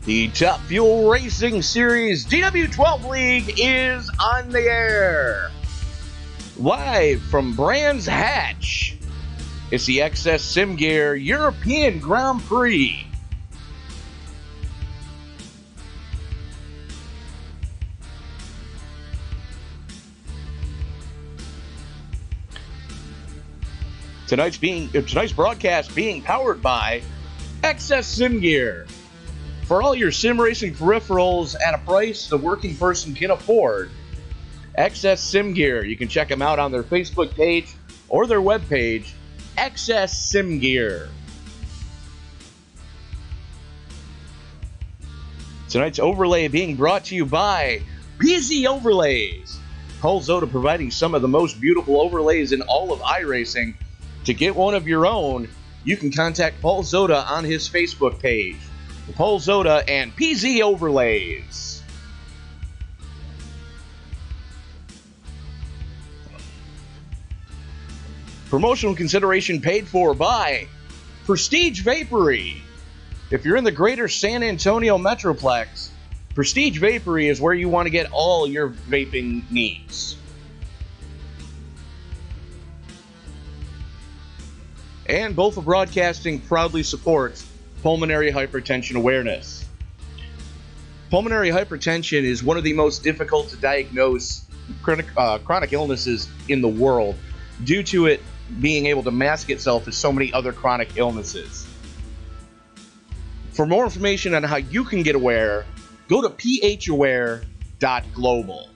The Top Fuel Racing Series DW12 League is on the air. Live from Brands Hatch, it's the XS Sim Gear European Grand Prix. Tonight's broadcast being powered by XS Sim Gear. For all your sim racing peripherals at a price the working person can afford, XS Sim Gear. You can check them out on their Facebook page or their webpage, XS Sim Gear. Tonight's overlay being brought to you by PZ Overlays. Paul Zoda providing some of the most beautiful overlays in all of iRacing. To get one of your own, you can contact Paul Zoda on his Facebook page. Paul Zoda and PZ Overlays. Promotional consideration paid for by Prestige Vapory. If you're in the greater San Antonio Metroplex, Prestige Vapory is where you want to get all your vaping needs. And BOFA Broadcasting proudly supports pulmonary hypertension awareness. Pulmonary hypertension is one of the most difficult to diagnose chronic illnesses in the world due to it being able to mask itself as so many other chronic illnesses. For more information on how you can get aware, go to phaware.global.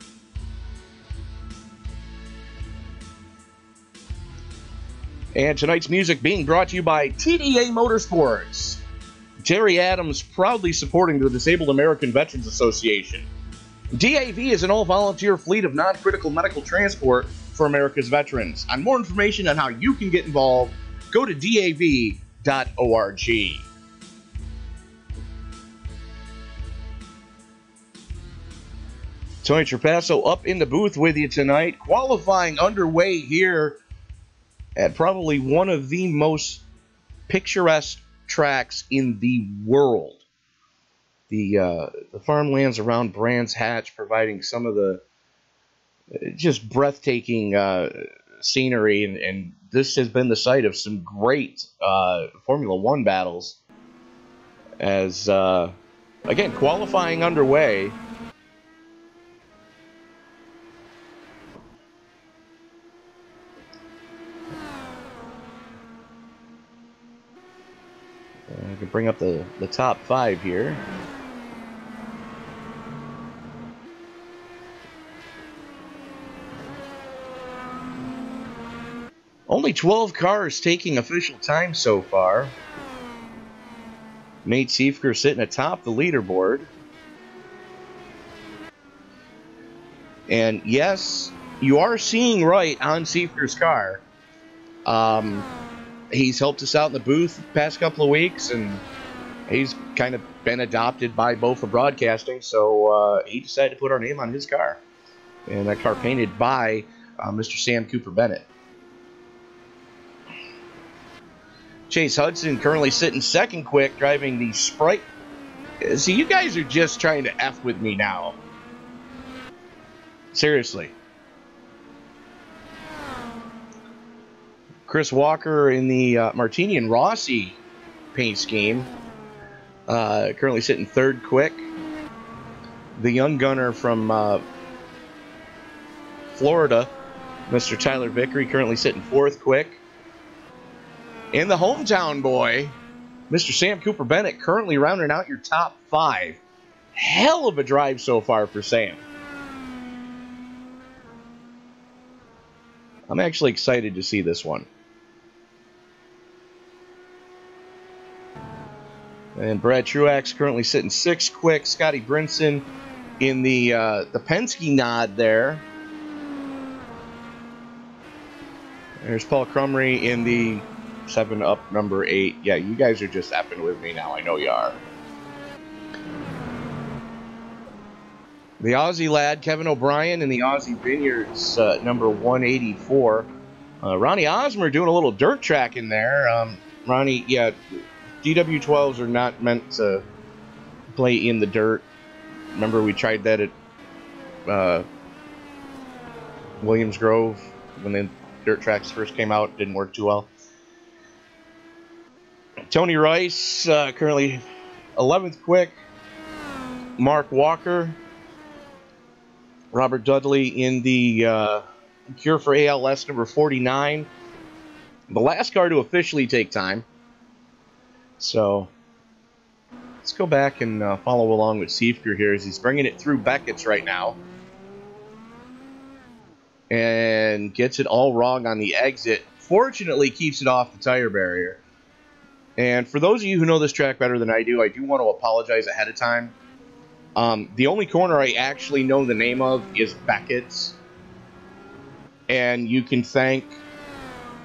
And tonight's music being brought to you by TDA Motorsports. Terry Adams proudly supporting the Disabled American Veterans Association. DAV is an all-volunteer fleet of non-critical medical transport for America's veterans. On more information on how you can get involved, go to dav.org. Tony Trapasso up in the booth with you tonight. Qualifying underway here at probably one of the most picturesque tracks in the world. The farmlands around Brands Hatch providing some of the just breathtaking scenery, and this has been the site of some great Formula One battles. As again, qualifying underway. I can bring up the top five here. Only 12 cars taking official time so far. Nate Siefker sitting atop the leaderboard. And yes, you are seeing right on Siefker's car. He's helped us out in the booth the past couple of weeks, and he's kind of been adopted by BOFA Broadcasting, so he decided to put our name on his car. And that car painted by Mr. Sam Cooper Bennett. Chase Hudson currently sitting second quick, driving the Sprite. See, you guys are just trying to F with me now. Seriously. Chris Walker in the Martini and Rossi paint scheme. Currently sitting third quick. The young gunner from Florida, Mr. Tyler Vickery, currently sitting fourth quick. And the hometown boy, Mr. Sam Cooper Bennett, currently rounding out your top five. Hell of a drive so far for Sam. I'm actually excited to see this one. And Brad Truax currently sitting sixth quick. Scotty Brinson in the Penske nod there. There's Paul Crumry in the 7-up number 8. Yeah, you guys are just effing with me now. I know you are. The Aussie lad, Kevin O'Brien, in the Aussie Vineyards, number 184. Ronnie Osmer doing a little dirt track in there. Ronnie, yeah, DW12s are not meant to play in the dirt. Remember we tried that at Williams Grove when the dirt tracks first came out. Didn't work too well. Tony Rice, currently 11th quick. Mark Walker. Robert Dudley in the Cure for ALS number 49. The last car to officially take time. So let's go back and follow along with Siefker here as he's bringing it through Beckett's right now. And gets it all wrong on the exit. Fortunately, keeps it off the tire barrier. And for those of you who know this track better than I do want to apologize ahead of time. The only corner I actually know the name of is Beckett's. And you can thank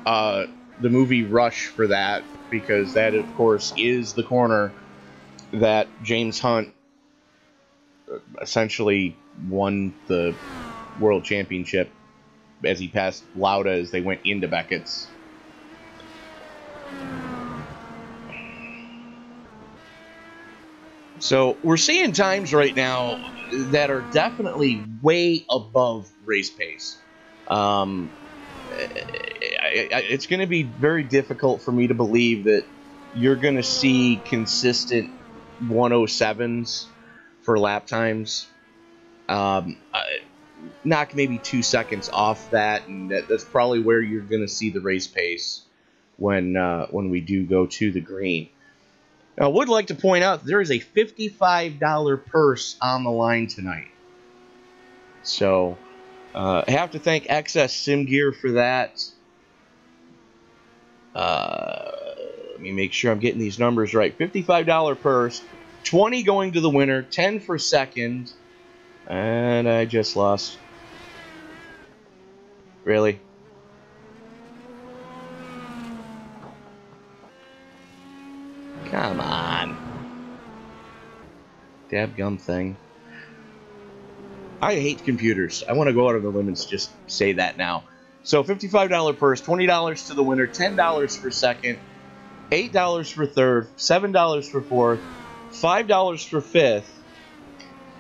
the movie Rush for that, because that, of course, is the corner that James Hunt essentially won the world championship as he passed Lauda as they went into Beckett's. So we're seeing times right now that are definitely way above race pace. It's going to be very difficult for me to believe that you're going to see consistent 107s for lap times. Knock maybe 2 seconds off that, and that's probably where you're going to see the race pace when we do go to the green. Now, I would like to point out that there is a $55 purse on the line tonight. So, I have to thank XS Sim Gear for that. Let me make sure I'm getting these numbers right. $55 purse, 20 going to the winner, 10 for second, and I just lost. Really? Come on. Dadgum thing. I hate computers. I want to go out on the limb and just say that now. So $55 purse, $20 to the winner, $10 for second, $8 for third, $7 for fourth, $5 for fifth,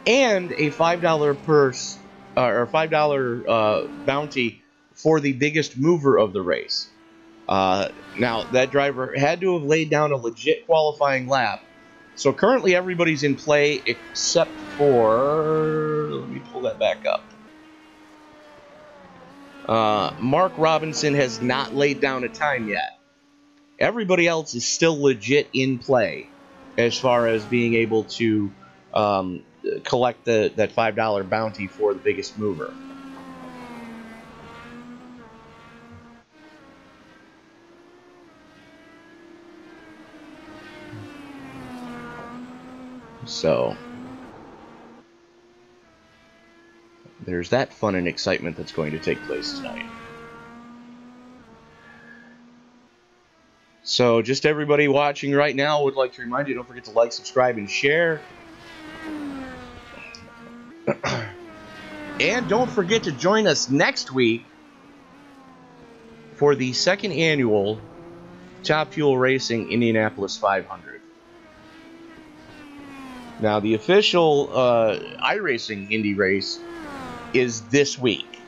and a $5 purse or $5 bounty for the biggest mover of the race. Now, that driver had to have laid down a legit qualifying lap. So currently everybody's in play except for... Let me pull that back up. Mark Robinson has not laid down a time yet. Everybody else is still legit in play as far as being able to collect that $5 bounty for the biggest mover. So, there's that fun and excitement that's going to take place tonight. So, just everybody watching right now would like to remind you, don't forget to like, subscribe, and share. And don't forget to join us next week for the second annual Top Fuel Racing Indianapolis 500. Now, the official iRacing Indy race is this week.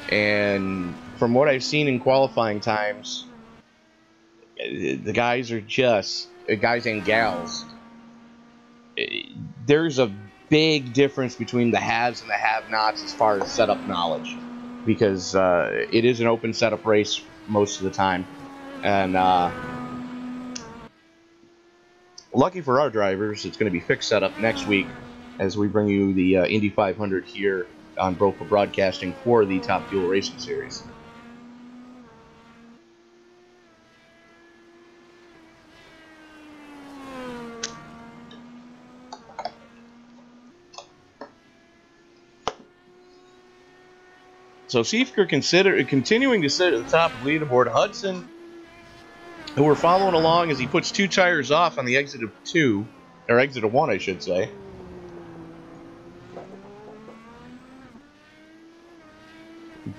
And from what I've seen in qualifying times, the guys are just, guys and gals, there's a big difference between the haves and the have-nots as far as setup knowledge. Because it is an open setup race most of the time. And lucky for our drivers, it's going to be fixed setup next week as we bring you the Indy 500 here on BOFA Broadcasting for the Top Fuel Racing Series. So Siefker continuing to sit at the top of the leaderboard. Hudson, who we're following along as he puts 2 tires off on the exit of 2, or exit of 1, I should say.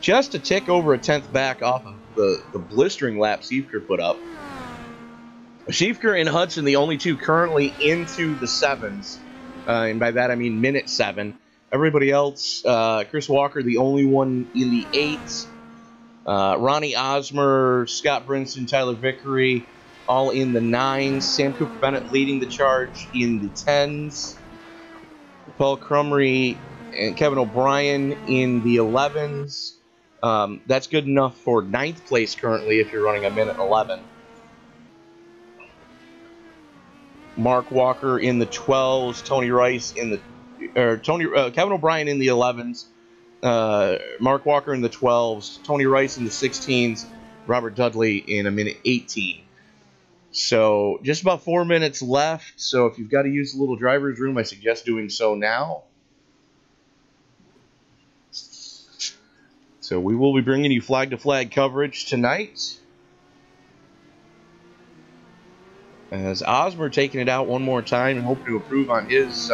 Just a tick over a tenth back off of the blistering lap Siefker put up. Schiefker and Hudson, the only two currently into the 7s. And by that I mean minute 7. Everybody else, Chris Walker, the only one in the 8s. Ronnie Osmer, Scott Brinson, Tyler Vickery, all in the 9s. Sam Cooper Bennett leading the charge in the 10s. Paul Crumry and Kevin O'Brien in the 11s. That's good enough for 9th place currently if you're running a minute 11. Mark Walker in the 12s, Tony Rice in the Kevin O'Brien in the 11s, Mark Walker in the 12s, Tony Rice in the 16s, Robert Dudley in a minute 18. So just about 4 minutes left. So if you've got to use the little driver's room, I suggest doing so now. So we will be bringing you flag-to-flag coverage tonight. As Osmer taking it out one more time and hoping to improve on his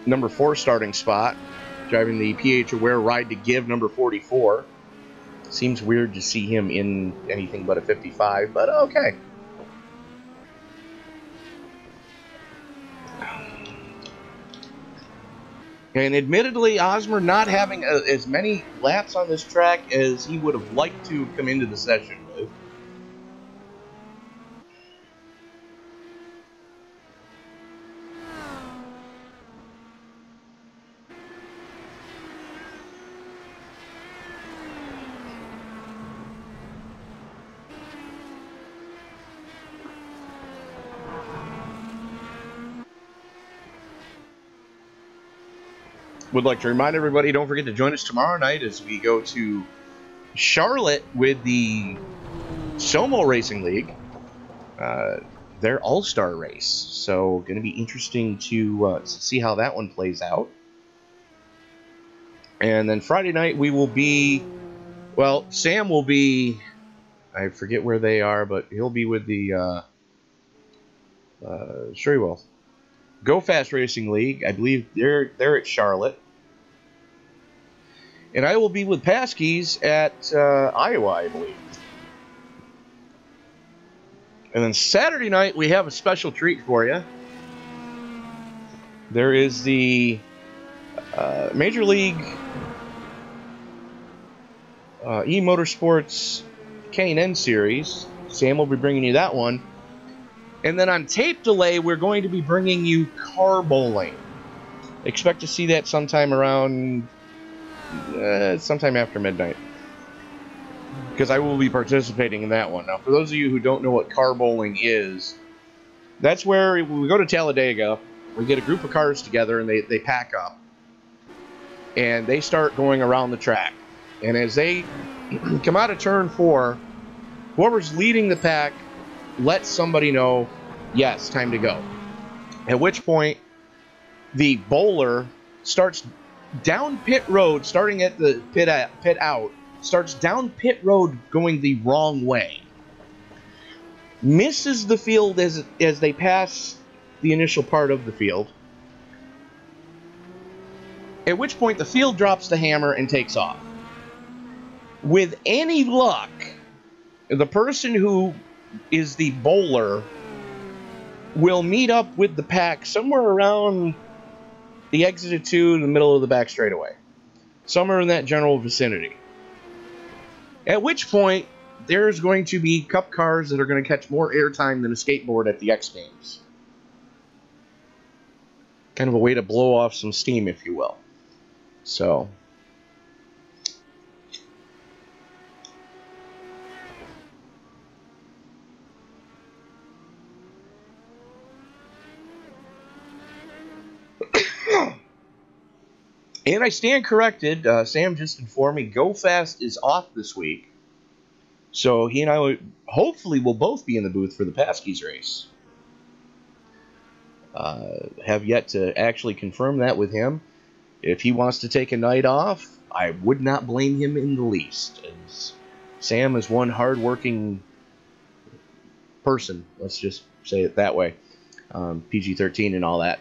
number 4 starting spot, driving the PH Aware Ride to Give number 44. Seems weird to see him in anything but a 55, but okay. And admittedly, Osmer not having as many laps on this track as he would have liked to come into the session with. Would like to remind everybody, don't forget to join us tomorrow night as we go to Charlotte with the Somo Racing League, their all-star race. So going to be interesting to see how that one plays out. And then Friday night we will be, well, Sam will be, I forget where they are, but he'll be with the, sure he will. Go Fast Racing League. I believe they're at Charlotte. And I will be with Paskey's at Iowa, I believe. And then Saturday night, we have a special treat for you. There is the Major League eMotorsports K&N Series. Sam will be bringing you that one. And then on tape delay, we're going to be bringing you car bowling. Expect to see that sometime around, sometime after midnight. Because I will be participating in that one. Now, for those of you who don't know what car bowling is, that's where we go to Talladega, we get a group of cars together and they pack up. And they start going around the track. And as they come out of turn 4, whoever's leading the pack let somebody know, yes, time to go. At which point, the bowler starts down pit road, starting at the pit out, starts down pit road going the wrong way. Misses the field as they pass the initial part of the field. At which point, the field drops the hammer and takes off. With any luck, the person who is the bowler will meet up with the pack somewhere around the exit of 2 in the middle of the back straightaway. Somewhere in that general vicinity. At which point, there's going to be cup cars that are going to catch more airtime than a skateboard at the X Games. Kind of a way to blow off some steam, if you will. So... And I stand corrected. Sam just informed me Go Fast is off this week. So he and I hopefully will both be in the booth for the Paskey's race. Have yet to actually confirm that with him. If he wants to take a night off, I would not blame him in the least. As Sam is one hard-working person. Let's just say it that way. PG-13 and all that.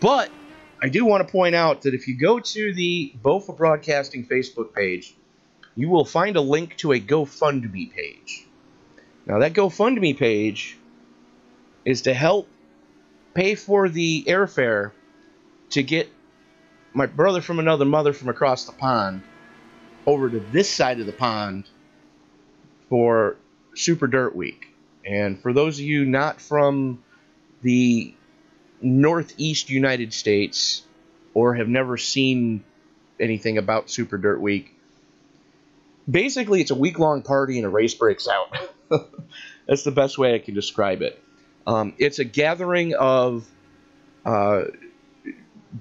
But I do want to point out that if you go to the BOFA Broadcasting Facebook page, you will find a link to a GoFundMe page. Now, that GoFundMe page is to help pay for the airfare to get my brother from another mother from across the pond over to this side of the pond for Super Dirt Week. And for those of you not from the Northeast United States or have never seen anything about Super Dirt Week, basically it's a week-long party and a race breaks out. That's the best way I can describe it. It's a gathering of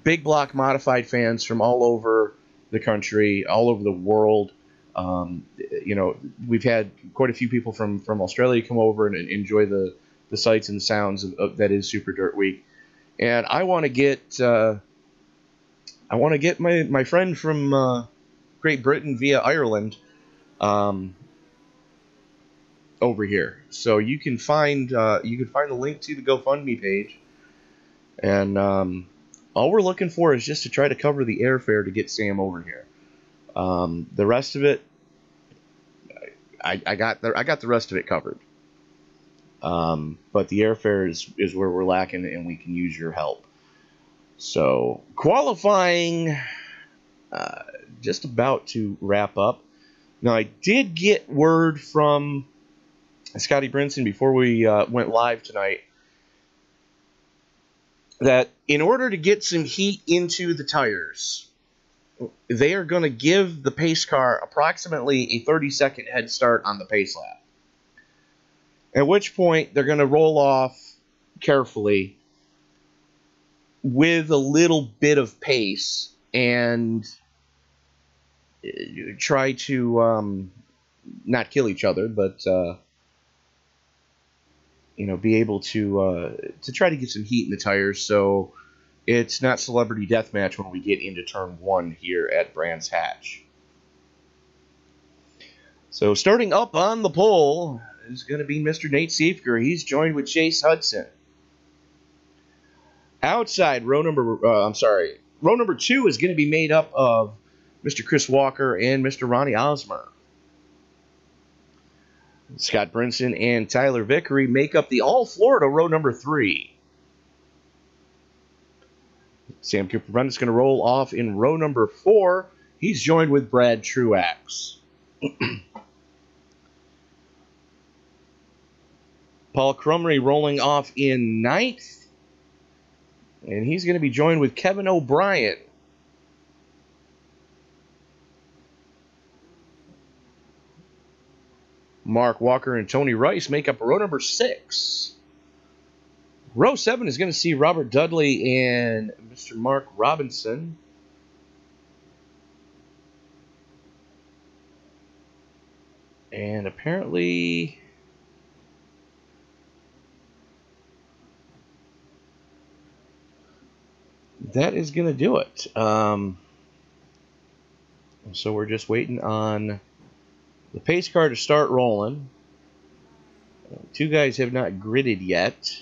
big block modified fans from all over the country, all over the world. We've had quite a few people from Australia come over and enjoy the sights and the sounds of that is Super Dirt Week. And I want to get my friend from Great Britain via Ireland over here. So you can find the link to the GoFundMe page, and all we're looking for is just to try to cover the airfare to get Sam over here. The rest of it, I got the rest of it covered. But the airfare is where we're lacking, and we can use your help. So qualifying, just about to wrap up. Now, I did get word from Scotty Brinson before we went live tonight that in order to get some heat into the tires, they are going to give the pace car approximately a 30-second head start on the pace lap. At which point, they're going to roll off carefully with a little bit of pace and try to not kill each other, but be able to try to get some heat in the tires, so it's not celebrity deathmatch when we get into turn 1 here at Brands Hatch. So starting up on the pole is going to be Mr. Nate Siefker. He's joined with Chase Hudson. Outside, row number 2 is going to be made up of Mr. Chris Walker and Mr. Ronnie Osmer. Scott Brinson and Tyler Vickery make up the All-Florida row number 3. Sam Cooper is going to roll off in row number 4. He's joined with Brad Truax. Paul Crumry rolling off in 9th. And he's going to be joined with Kevin O'Brien. Mark Walker and Tony Rice make up row number 6. Row 7 is going to see Robert Dudley and Mr. Mark Robinson. And apparently that is going to do it. So we're just waiting on the pace car to start rolling. 2 guys have not gridded yet.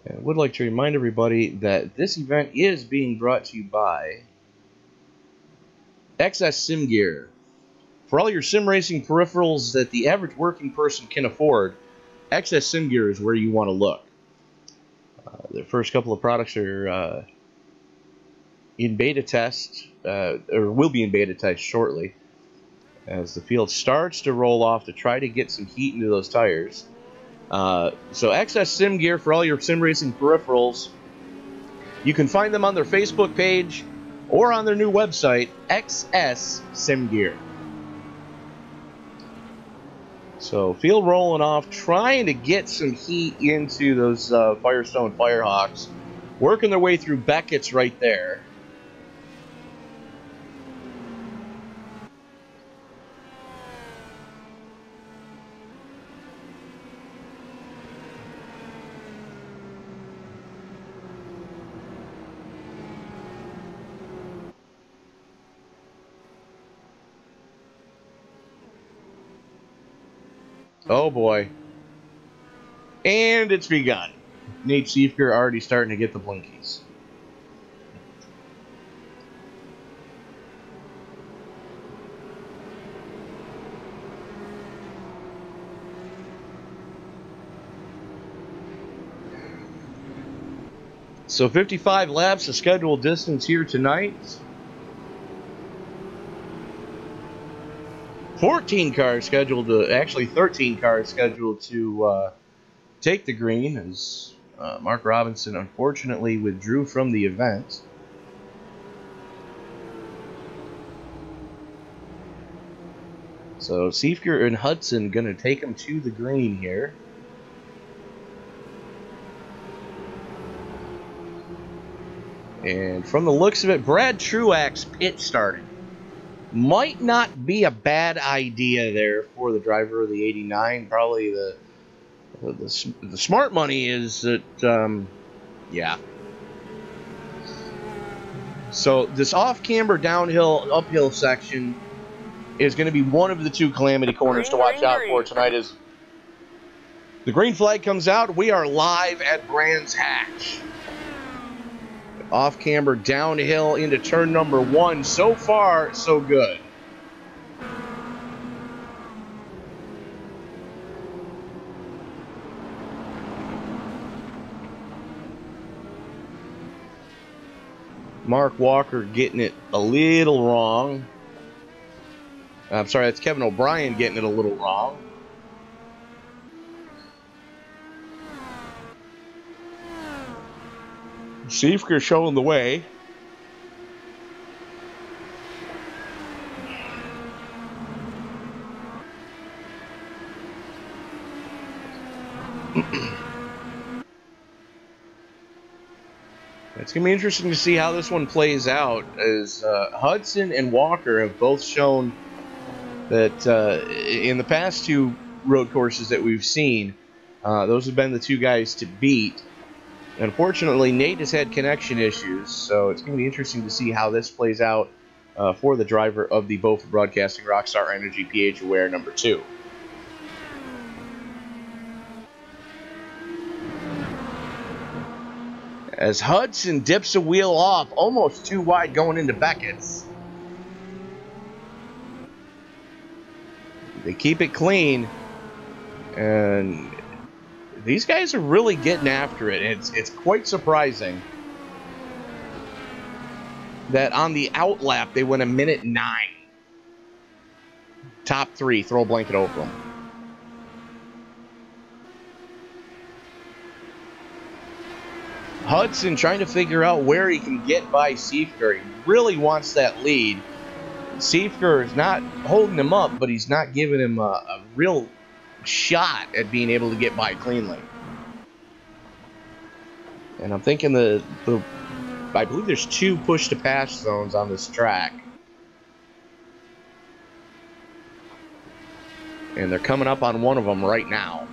I would like to remind everybody that this event is being brought to you by XS Sim Gear. For all your sim racing peripherals that the average working person can afford, XS Sim Gear is where you want to look. The first couple of products are in beta test, or will be in beta test shortly, as the field starts to roll off to try to get some heat into those tires. So XS Sim Gear for all your sim racing peripherals. You can find them on their Facebook page or on their new website, XS Sim Gear. So field rolling off, trying to get some heat into those Firestone Firehawks, working their way through Beckett's right there. Oh boy. And it's begun. Nate Siefker already starting to get the blinkies. So 55 laps, the scheduled distance here tonight. 14 cars scheduled to, actually 13 cars scheduled to take the green, as Mark Robinson unfortunately withdrew from the event. So Seifker and Hudson going to take him to the green here. And from the looks of it, Brad Truax pit starting. Might not be a bad idea there for the driver of the 89. Probably the smart money is that, yeah. So this off-camber downhill, uphill section is going to be one of the two calamity corners to watch out for tonight. As the green flag comes out, we are live at Brands Hatch. Off-camber downhill into turn number 1. So far, so good. Mark Walker getting it a little wrong. I'm sorry, that's Kevin O'Brien getting it a little wrong. Seifker showing the way. It's going to be interesting to see how this one plays out, as Hudson and Walker have both shown that in the past two road courses that we've seen, those have been the two guys to beat. Unfortunately, Nate has had connection issues, so it's going to be interesting to see how this plays out for the driver of the BOFA Broadcasting Rockstar Energy PH Aware number 2. As Hudson dips a wheel off, almost too wide going into Beckett's. They keep it clean, and these guys are really getting after it. It's quite surprising that on the outlap they went 1:09. Top 3, throw a blanket over them. Hudson trying to figure out where he can get by Seifker. He really wants that lead. Seifker is not holding him up, but he's not giving him a real shot at being able to get by cleanly. And I'm thinking I believe there's 2 push-to-pass zones on this track. And they're coming up on one of them right now.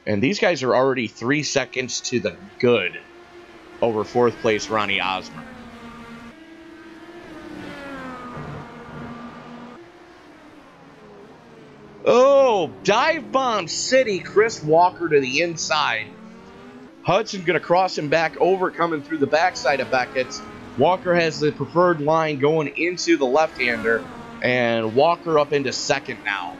And these guys are already 3 seconds to the good over 4th place Ronnie Osmer. Oh, dive bomb city, Chris Walker to the inside. Hudson going to cross him back over, coming through the backside of Beckett's. Walker has the preferred line going into the left-hander, and Walker up into 2nd now.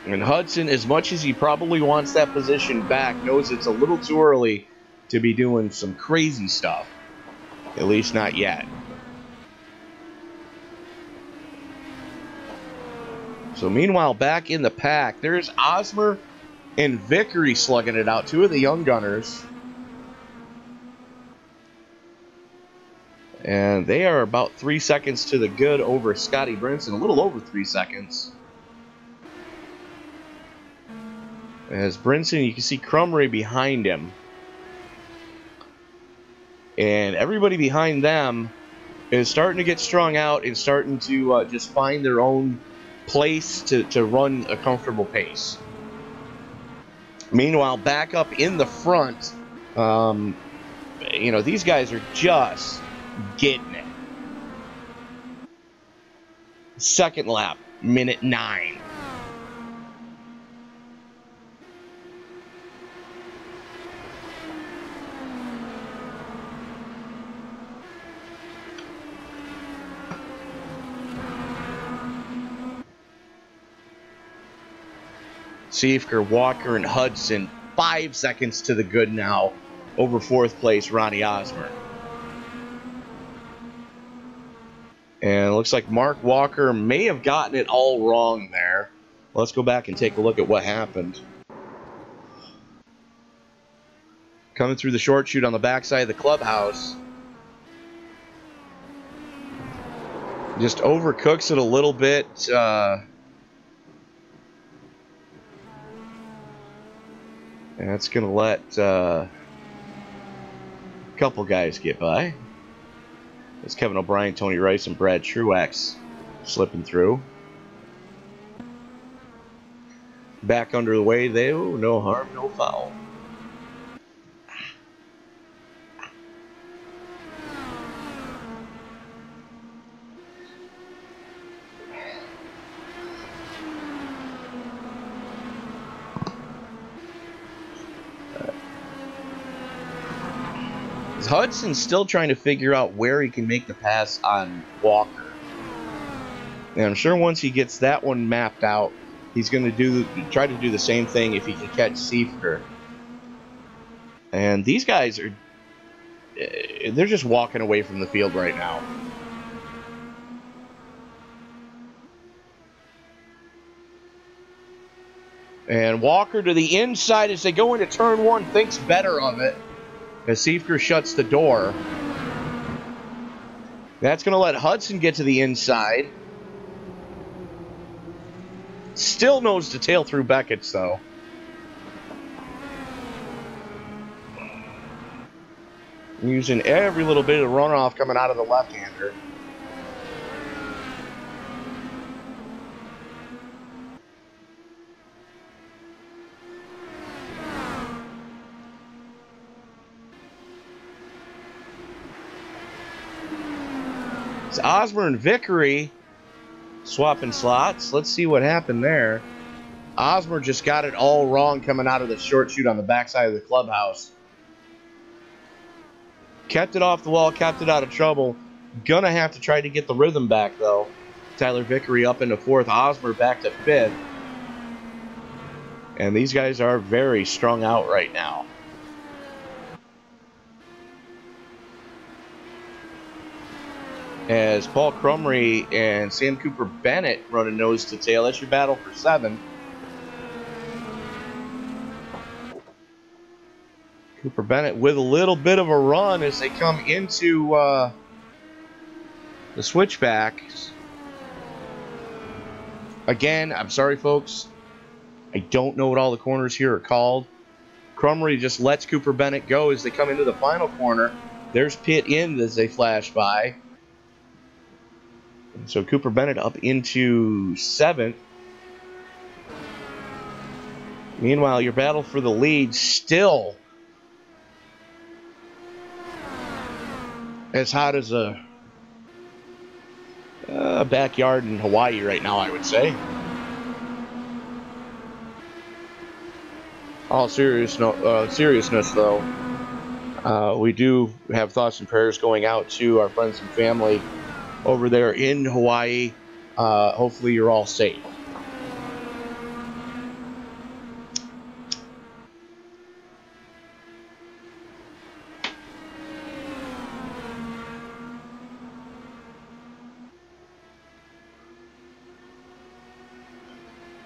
And Hudson, as much as he probably wants that position back, knows it's a little too early to be doing some crazy stuff. At least not yet. So meanwhile, back in the pack, there's Osmer and Vickery slugging it out. 2 of the young gunners. And they are about 3 seconds to the good over Scotty Brinson. A little over 3 seconds. As Brinson, you can see Crumray behind him. And everybody behind them is starting to get strung out and starting to just find their own place to run a comfortable pace. Meanwhile, back up in the front, these guys are just getting it. 2nd lap, 1:09. Siefker, Walker, and Hudson 5 seconds to the good now over 4th place Ronnie Osborne. And it looks like Mark Walker may have gotten it all wrong there. Let's go back and take a look at what happened. Coming through the short chute on the backside of the clubhouse. Just overcooks it a little bit. And that's going to let a couple guys get by. It's Kevin O'Brien, Tony Rice, and Brad Truex slipping through. Back under the way, though. No harm, no foul. Hudson's still trying to figure out where he can make the pass on Walker. And I'm sure once he gets that one mapped out, he's going to try to do the same thing if he can catch Siefker. And these guys are, they're just walking away from the field right now. And Walker to the inside as they go into turn 1, thinks better of it. As Siefker shuts the door. That's going to let Hudson get to the inside. Still nose to tail through Beckett's, though. Using every little bit of runoff coming out of the left-hander. It's Osborne Vickery swapping slots. Let's see what happened there. Osborne just got it all wrong coming out of the short chute on the backside of the clubhouse. Kept it off the wall, kept it out of trouble. Gonna have to try to get the rhythm back, though. Tyler Vickery up into 4th, Osborne back to 5th. And these guys are very strung out right now. As Paul Crumry and Sam Cooper Bennett run a nose to tail. That's your battle for 7. Cooper Bennett with a little bit of a run as they come into the switchbacks. Again, I'm sorry, folks. I don't know what all the corners here are called. Crumry just lets Cooper Bennett go as they come into the final corner. There's pit in as they flash by. So Cooper Bennett up into 7th. Meanwhile, your battle for the lead still as hot as a backyard in Hawaii right now, I would say. All seriousness, though, we do have thoughts and prayers going out to our friends and family over there in Hawaii. Hopefully you're all safe.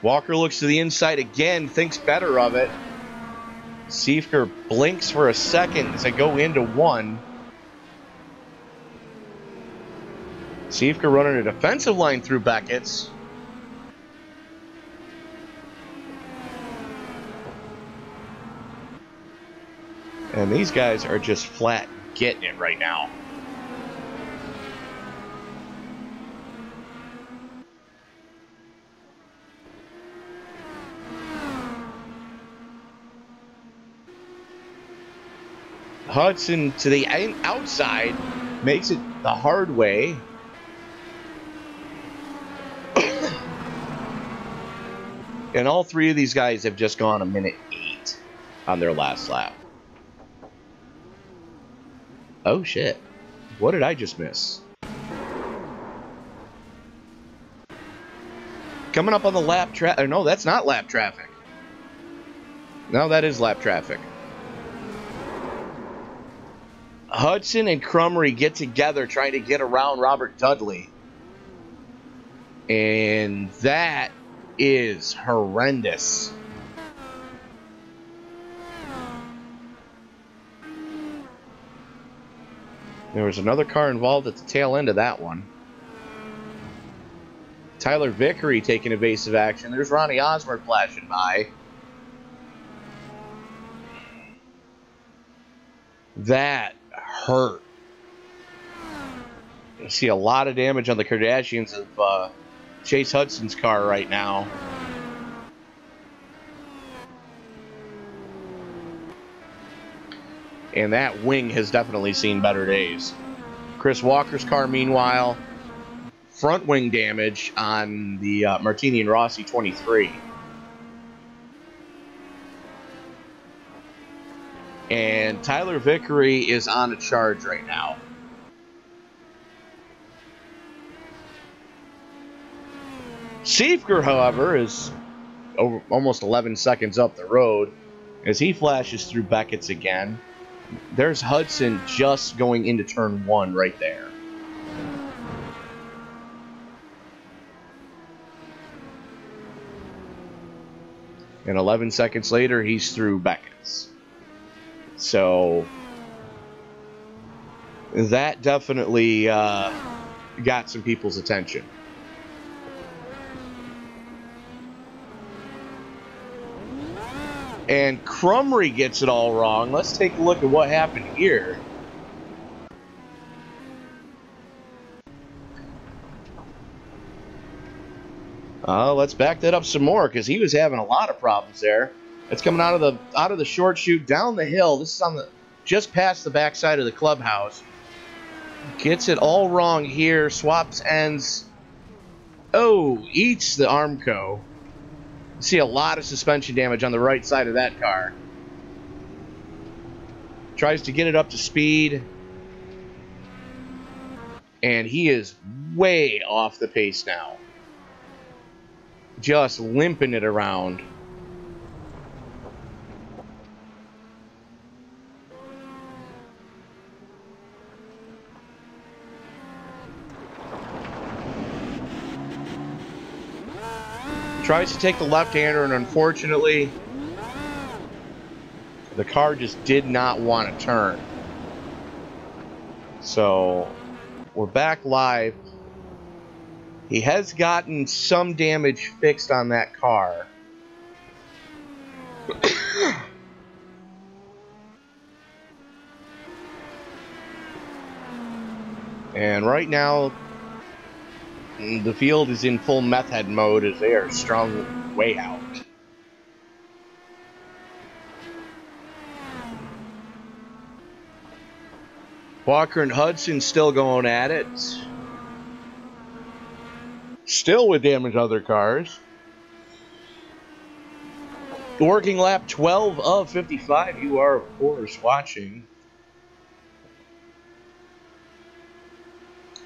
Walker looks to the inside again, thinks better of it. Siefker blinks for a second as they go into 1. Siefker running a defensive line through Beckett's. And these guys are just flat getting it right now. Hudson to the outside makes it the hard way. And all 3 of these guys have just gone 1:08 on their last lap. Oh shit. What did I just miss? Coming up on the lap traffic. No, that's not lap traffic. No, that is lap traffic. Hudson and Crumry get together trying to get around Robert Dudley. And that is horrendous. There was another car involved at the tail end of that one. Tyler Vickery taking evasive action. There's Ronnie Osborne flashing by. That hurt. You see a lot of damage on the Kardashians of Chase Hudson's car right now. And that wing has definitely seen better days. Chris Walker's car, meanwhile, front wing damage on the Martini and Rossi 23. And Tyler Vickery is on a charge right now. Seifker, however, is almost 11 seconds up the road as he flashes through Beckett's again. There's Hudson just going into turn 1 right there. And 11 seconds later, he's through Beckett's. So that definitely got some people's attention. And Crumry gets it all wrong. Let's take a look at what happened here. Let's back that up some more because he was having a lot of problems there. It's coming out of the short chute down the hill. This is on the just past the backside of the clubhouse. Gets it all wrong here. Swaps ends. Oh, eats the Armco. See a lot of suspension damage on the right side of that car. Tries to get it up to speed. And he is way off the pace now. Just limping it around. Tries to take the left-hander, and unfortunately, the car just did not want to turn. So, we're back live. He has gotten some damage fixed on that car. And right now, the field is in full meth head mode as they are strung way out. Walker and Hudson still going at it. Still with damage on other cars. Working lap 12 of 55. You are, of course, watching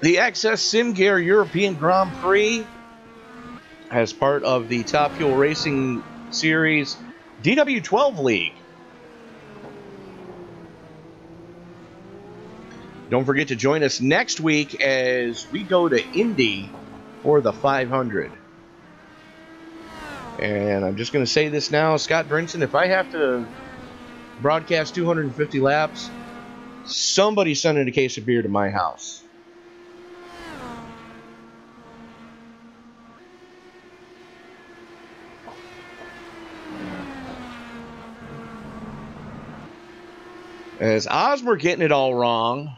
the XS Sim Gear European Grand Prix as part of the Top Fuel Racing Series DW12 League. Don't forget to join us next week as we go to Indy for the 500. And I'm just going to say this now, Scott Brinson, if I have to broadcast 250 laps, somebody sending a case of beer to my house. As Osmer getting it all wrong.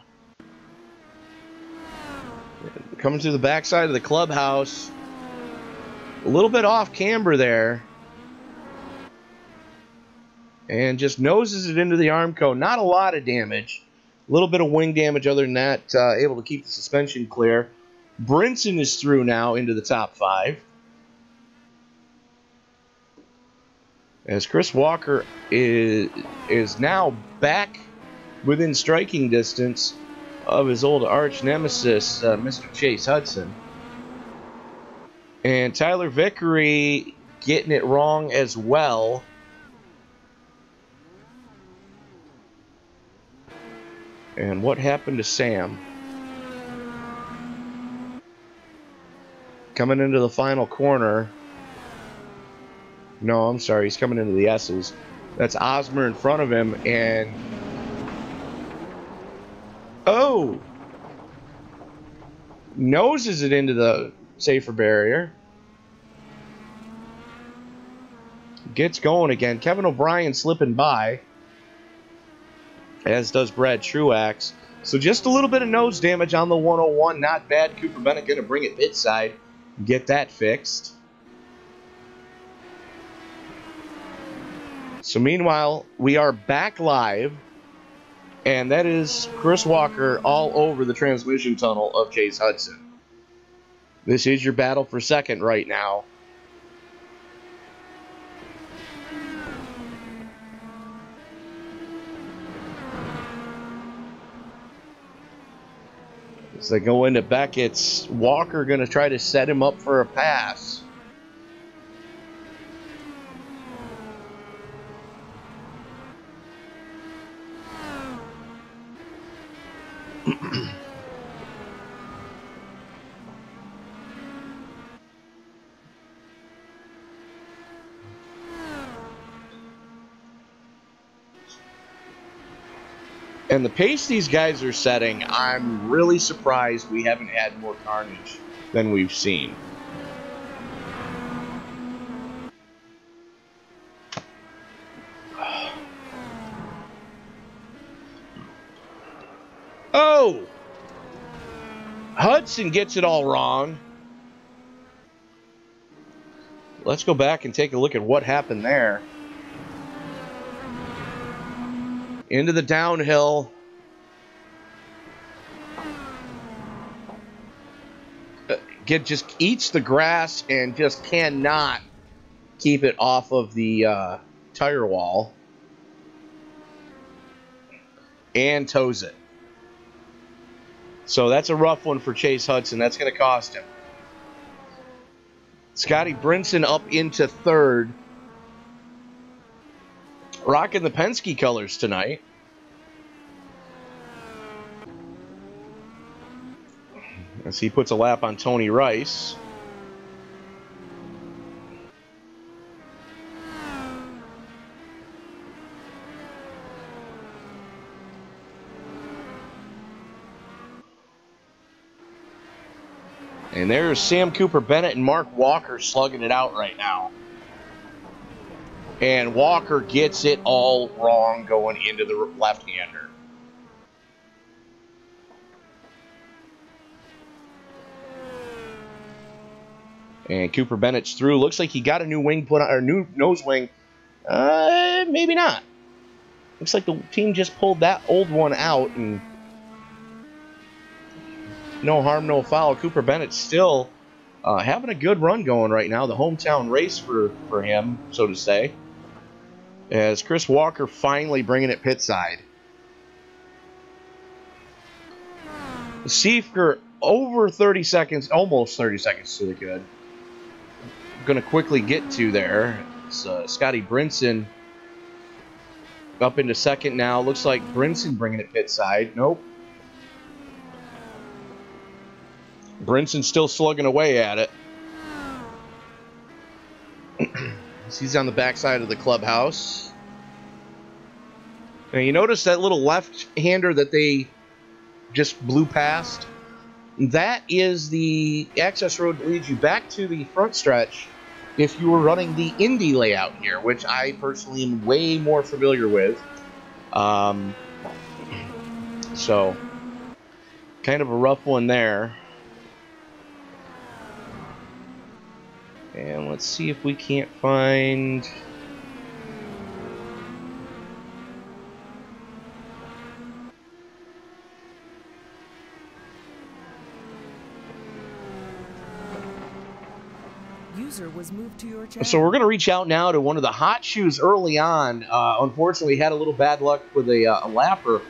Coming to the backside of the clubhouse. A little bit off camber there. And just noses it into the Armco. Not a lot of damage. A little bit of wing damage other than that. Able to keep the suspension clear. Brinson is through now into the top 5. As Chris Walker is now back within striking distance of his old arch nemesis, Mr. Chase Hudson. And Tyler Vickery getting it wrong as well. And what happened to Sam? Coming into the final corner. No, I'm sorry. He's coming into the S's. That's Osmer in front of him. And... oh! Noses it into the safer barrier. Gets going again. Kevin O'Brien slipping by. As does Brad Truax. So just a little bit of nose damage on the 101. Not bad. Cooper Bennett going to bring it pit side. Get that fixed. So meanwhile, we are back live. And that is Chris Walker all over the transmission tunnel of Chase Hudson. This is your battle for second right now. As they go into Beckett's, Walker going to try to set him up for a pass. And the pace these guys are setting, I'm really surprised we haven't had more carnage than we've seen. Oh! Hudson gets it all wrong. Let's go back and take a look at what happened there. Into the downhill. Just eats the grass and just cannot keep it off of the tire wall. And toes it. So that's a rough one for Chase Hudson. That's going to cost him. Scotty Brinson up into third. Rocking the Penske colors tonight. As he puts a lap on Tony Rice. And there's Sam Cooper Bennett and Mark Walker slugging it out right now. And Walker gets it all wrong going into the left-hander. And Cooper Bennett's through. Looks like he got a new wing put on, or new nose wing. Maybe not. Looks like the team just pulled that old one out, and no harm, no foul. Cooper Bennett's still having a good run going right now. The hometown race for him, so to say. As Chris Walker finally bringing it pit side. Seifker over 30 seconds, almost 30 seconds to the good. Going to quickly get to there. It's Scotty Brinson up into second now. Looks like Brinson bringing it pit side. Nope. Brinson still slugging away at it. He's on the backside of the clubhouse. Now you notice that little left-hander that they just blew past? That is the access road that leads you back to the front stretch if you were running the Indy layout here, which I personally am way more familiar with. So, kind of a rough one there. And let's see if we can't find... User was moved to your channel. So we're going to reach out now to one of the hot shoes early on. Unfortunately, had a little bad luck with a lapper.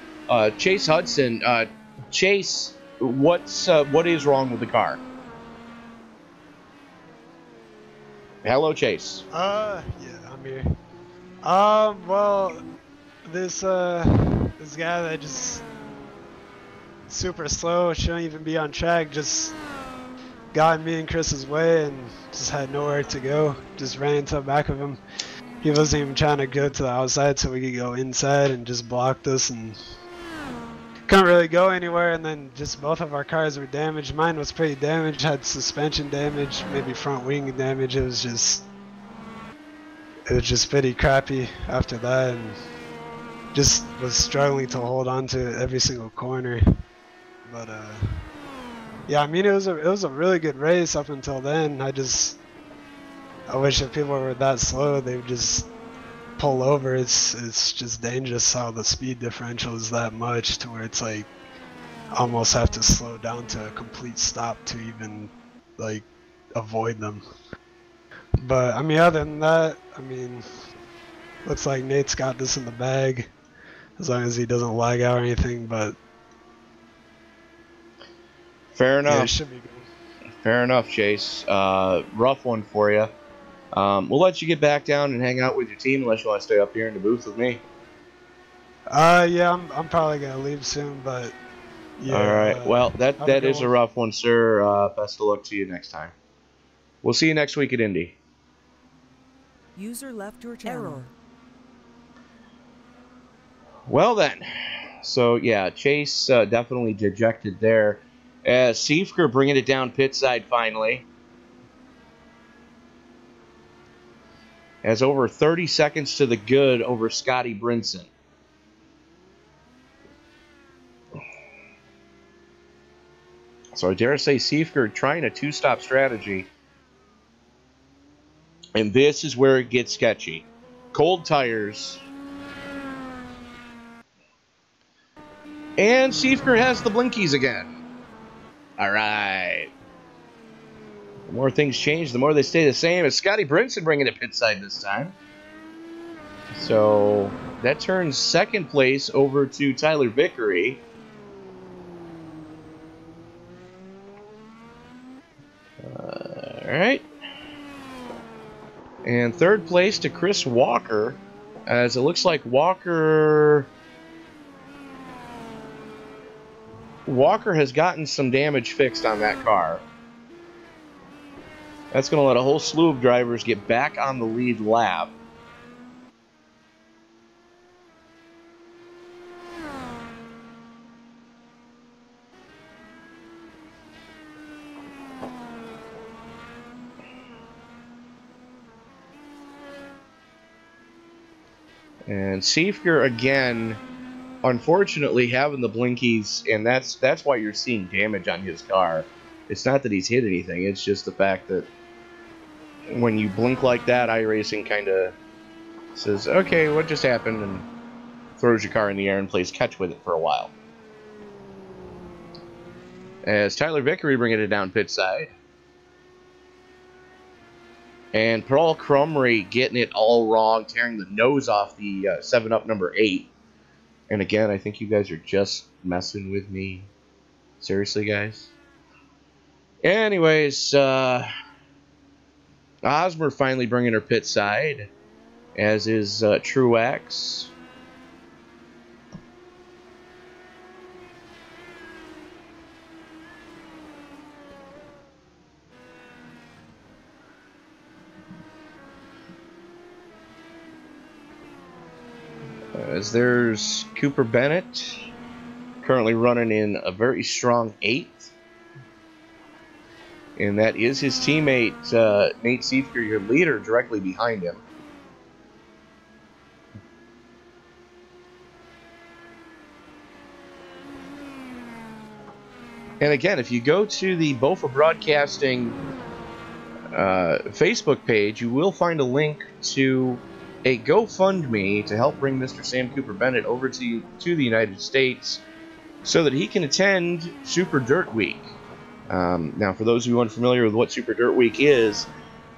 Chase Hudson. Chase, what is wrong with the car? Hello, Chase. Yeah, I'm here. Well, this guy that just super slow, shouldn't even be on track, just got in me and Chris's way and just had nowhere to go. Just ran into the back of him. He wasn't even trying to go to the outside so we could go inside, and just blocked us and couldn't really go anywhere. And then just both of our cars were damaged. Mine was pretty damaged, had suspension damage, maybe front wing damage. It was just pretty crappy after that, and just was struggling to hold on to every single corner. But yeah, I mean, it was a really good race up until then. I wish if people were that slow, they would just pull over. It's just dangerous how the speed differential is that much to where it's like almost have to slow down to a complete stop to even like avoid them. But I mean, other than that, I mean, looks like Nate's got this in the bag as long as he doesn't lag out or anything. But fair enough. Yeah, it should be good. Fair enough, Chase. Rough one for you. We'll let you get back down and hang out with your team unless you want to stay up here in the booth with me. Yeah, I'm probably gonna leave soon, but yeah. All right. Well, that is a rough one, sir. Best of luck to you next time. We'll see you next week at Indy. User left your channel. Error. Well then, so yeah, Chase definitely dejected there. Siefker bringing it down pit side finally. Has over 30 seconds to the good over Scotty Brinson. So I dare say Siefker trying a two-stop strategy. And this is where it gets sketchy. Cold tires. And Siefker has the blinkies again. All right. The more things change, the more they stay the same. It's Scotty Brinson bringing it pit side this time. So that turns second place over to Tyler Vickery. All right. And third place to Chris Walker, as it looks like Walker has gotten some damage fixed on that car. That's going to let a whole slew of drivers get back on the lead lap. And Siefker again, unfortunately, having the blinkies, and that's why you're seeing damage on his car. It's not that he's hit anything, it's just the fact that when you blink like that, iRacing kind of says, okay, what just happened, and throws your car in the air and plays catch with it for a while. As Tyler Vickery bringing it down pit side. And Paul Crumry getting it all wrong, tearing the nose off the 7-Up number 8. And again, I think you guys are just messing with me. Seriously, guys? Anyways, Osmer finally bringing her pit side, as is Truex. As there's Cooper Bennett, currently running in a very strong 8th. And that is his teammate, Nate Siefker, your leader, directly behind him. And again, if you go to the BOFA Broadcasting Facebook page, you will find a link to a GoFundMe to help bring Mr. Sam Cooper Bennett over to the United States so that he can attend Super Dirt Week. Now, for those of you unfamiliar with what Super Dirt Week is,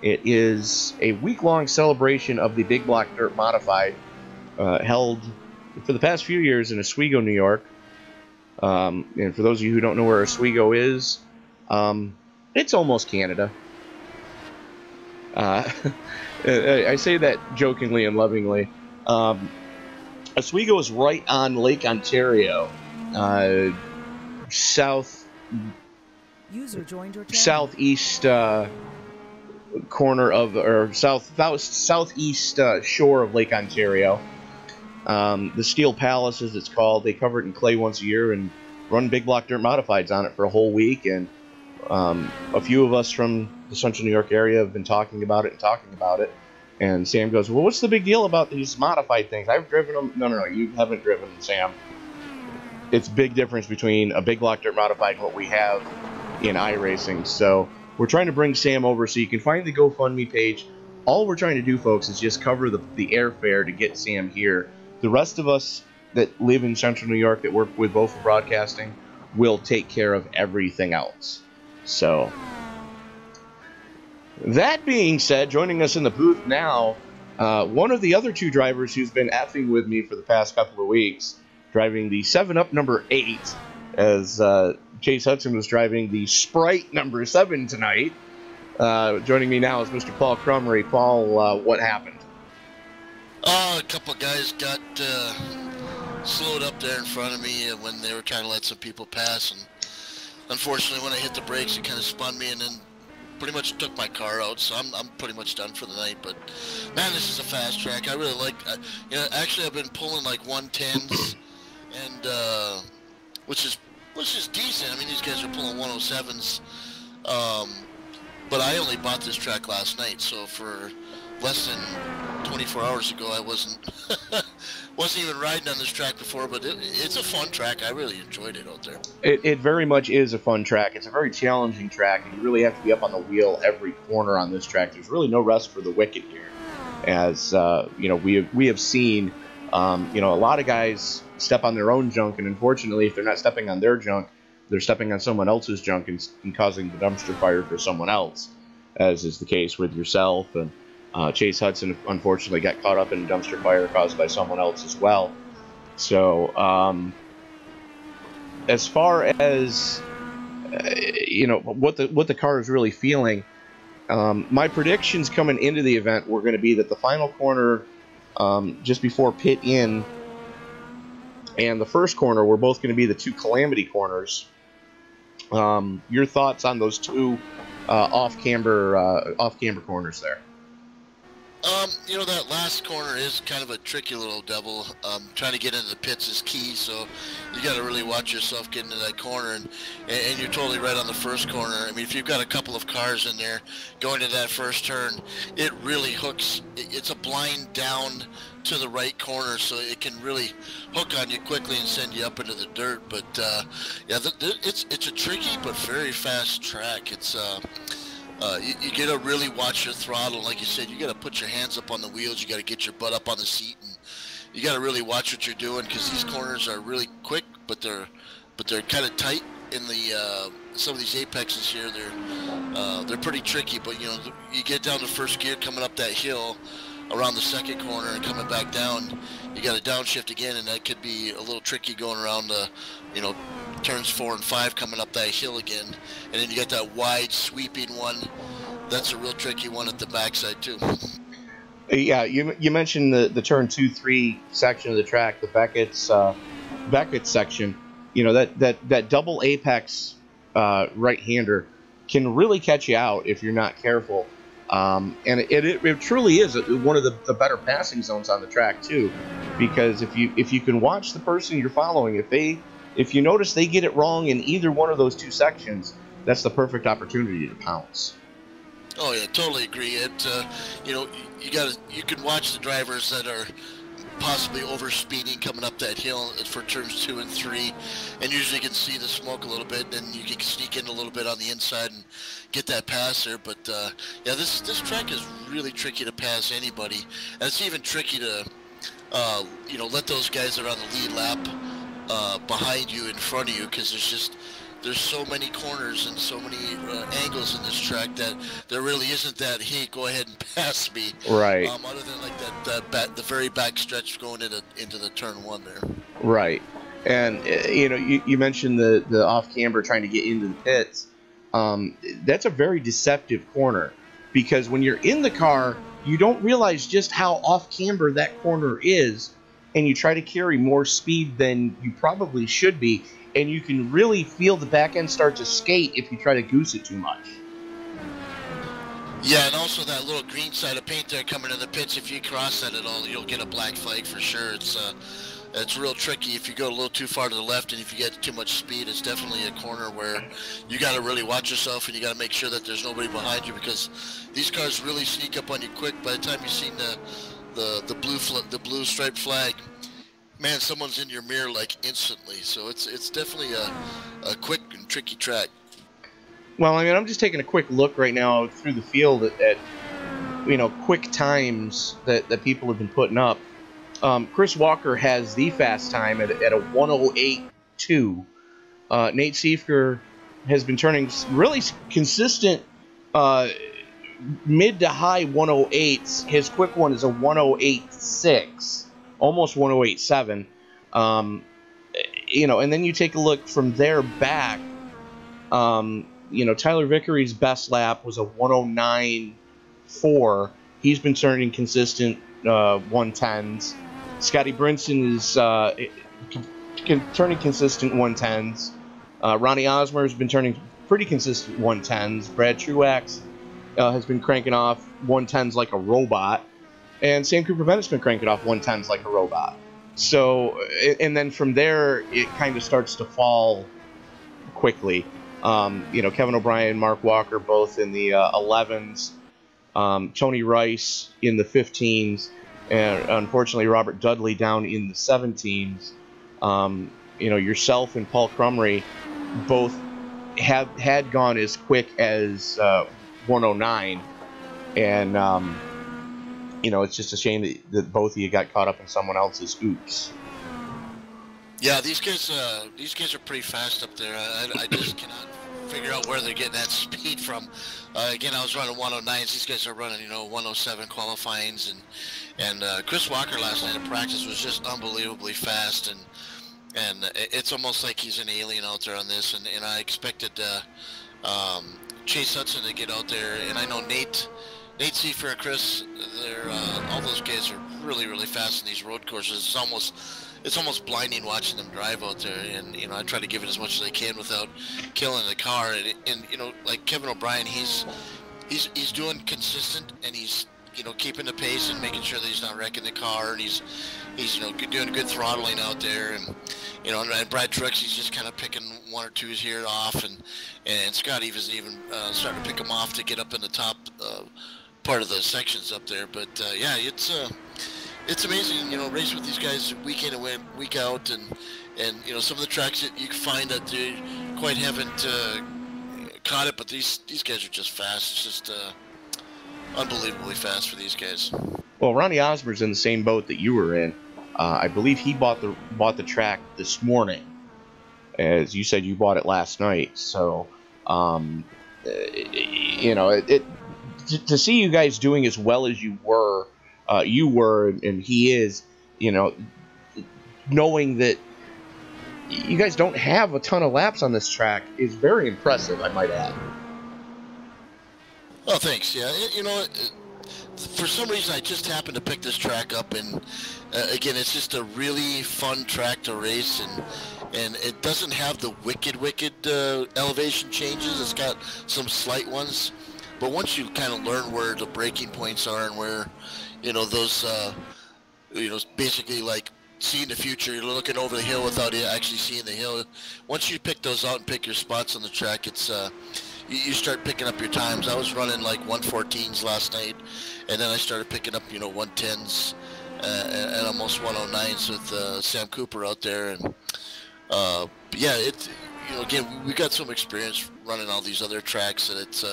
it is a week-long celebration of the Big Block Dirt Modified, held for the past few years in Oswego, New York. And for those of you who don't know where Oswego is, it's almost Canada. I say that jokingly and lovingly. Oswego is right on Lake Ontario. User joined your channel. southeast corner of, or southeast shore of Lake Ontario. The Steel Palace, as it's called, they cover it in clay once a year and run big block dirt modifieds on it for a whole week. And a few of us from the Central New York area have been talking about it. And Sam goes, well, what's the big deal about these modified things? I've driven them. No, you haven't driven them, Sam. It's a big difference between a big block dirt modified and what we have in iRacing. So we're trying to bring Sam over so you can find the GoFundMe page. All we're trying to do, folks, is just cover the airfare to get Sam here. The rest of us that live in Central New York that work with BOFA Broadcasting will take care of everything else. So, that being said, joining us in the booth now, one of the other two drivers who's been effing with me for the past couple of weeks, driving the 7-Up number 8, as Chase Hudson was driving the Sprite number 7 tonight. Joining me now is Mr. Paul Crumry. Paul, what happened? A couple of guys got slowed up there in front of me when they were trying to let some people pass, and unfortunately when I hit the brakes it kind of spun me and then pretty much took my car out, so I'm pretty much done for the night. But man, this is a fast track. I really like, actually I've been pulling like 110s, and which is decent. I mean, these guys are pulling 107s, but I only bought this track last night, so for less than 24 hours ago I wasn't even riding on this track before. But it's a fun track. I really enjoyed it out there. It very much is a fun track. It's a very challenging track, and you really have to be up on the wheel every corner on this track. There's really no rest for the wicked here, as we have seen a lot of guys step on their own junk, and unfortunately if they're not stepping on their junk, they're stepping on someone else's junk and causing the dumpster fire for someone else, as is the case with yourself. And Chase Hudson, unfortunately, got caught up in a dumpster fire caused by someone else as well. So, as far as what the car is really feeling, my predictions coming into the event were going to be that the final corner, just before pit in, and the first corner were both going to be the two calamity corners. Your thoughts on those two off-camber corners there? That last corner is kind of a tricky little devil. Trying to get into the pits is key, so you got to really watch yourself getting into that corner. And you're totally right on the first corner. I mean, if you've got a couple of cars in there going to that first turn, it really hooks. It's a blind down to the right corner, so it can really hook on you quickly and send you up into the dirt. But it's a tricky but very fast track. It's you got to really watch your throttle. Like you said, you got to put your hands up on the wheels. You got to get your butt up on the seat, and you got to really watch what you're doing, because these corners are really quick, but they're kind of tight in the some of these apexes here. They're pretty tricky. But you get down to first gear coming up that hill around the second corner and coming back down, you got to downshift again, and that could be a little tricky going around the turns 4 and 5 coming up that hill again. And then you got that wide sweeping one. That's a real tricky one at the backside too. Yeah, you mentioned the turn 2-3 section of the track, the Beckett section. That double apex right-hander can really catch you out if you're not careful. And it truly is one of the better passing zones on the track too, because if you can watch the person you're following, if you notice they get it wrong in either one of those two sections, that's the perfect opportunity to pounce. Oh yeah, totally agree. You can watch the drivers that are possibly over speeding coming up that hill for turns 2 and 3, and usually you can see the smoke a little bit, and you can sneak in a little bit on the inside and get that pass there. But this track is really tricky to pass anybody, and it's even tricky to let those guys that are on the lead lap behind you in front of you, because there's so many corners and so many angles in this track that there really isn't that, hey, go ahead and pass me. Right. Other than like the very back stretch going into the turn 1 there. Right. And you mentioned the off camber trying to get into the pits. That's a very deceptive corner, because when you're in the car, you don't realize just how off camber that corner is and you try to carry more speed than you probably should be, and you can really feel the back end start to skate if you try to goose it too much. Yeah, and also that little green side of paint there coming in the pits, if you cross that at all, you'll get a black flag for sure. It's real tricky if you go a little too far to the left, and if you get too much speed, it's definitely a corner where you got to really watch yourself, and you got to make sure that there's nobody behind you, because these cars really sneak up on you quick. By the time you've seen the blue striped flag, man, someone's in your mirror like instantly. So it's definitely a quick and tricky track. Well, I mean, I'm just taking a quick look right now through the field at quick times that people have been putting up. Chris Walker has the fast time at a 1:08.2. Nate Siefker has been turning really consistent mid to high 1:08s. His quick one is a 1:08.6, almost 1:08.7. And then you take a look from there back. Tyler Vickery's best lap was a 1:09.4. He's been turning consistent 110s. Scotty Brinson is turning consistent 110s. Ronnie Osmer has been turning pretty consistent 110s. Brad Truax has been cranking off 110s like a robot. And Sam Cooper Bennett's been cranking off 110s like a robot. So, and then from there, it kind of starts to fall quickly. Kevin O'Brien, Mark Walker, both in the 11s. Tony Rice in the 15s. And unfortunately, Robert Dudley down in the 17s. Yourself and Paul Crumry both had gone as quick as 1:09. And, it's just a shame that both of you got caught up in someone else's oops. Yeah, these guys are pretty fast up there. I just cannot figure out where they're getting that speed from. Again, I was running 1:09s. These guys are running 1:07 qualifyings, and Chris Walker last night in practice was just unbelievably fast, and it's almost like he's an alien out there on this. And I expected Chase Hudson to get out there, and I know Nate Seifer and Chris, all those guys are really, really fast in these road courses. It's almost blinding watching them drive out there, and I try to give it as much as I can without killing the car. And like Kevin O'Brien, he's doing consistent, and he's keeping the pace and making sure that he's not wrecking the car, and he's doing good throttling out there, and and Brad Truex, he's just kind of picking one or twos here off, and Scott Evans even starting to pick them off to get up in the top part of the sections up there. But yeah, it's amazing, race with these guys week in and week out, and some of the tracks that you can find that they quite haven't caught it, but these guys are just fast. It's just unbelievably fast for these guys. Well, Ronnie Osmer's in the same boat that you were in. I believe he bought the track this morning. As you said, you bought it last night. So, to see you guys doing as well as you were, and he is, knowing that you guys don't have a ton of laps on this track is very impressive, I might add. Oh, thanks. Yeah, for some reason I just happened to pick this track up, and again, it's just a really fun track to race, and it doesn't have the wicked elevation changes. It's got some slight ones, but once you kind of learn where the braking points are and where those basically like seeing the future, you're looking over the hill without actually seeing the hill. Once you pick those out and pick your spots on the track, it's you start picking up your times. I was running like 1:14s last night, and then I started picking up 1:10s and almost 1:09s with Sam Cooper out there, and yeah, it's again, we got some experience running all these other tracks, and it's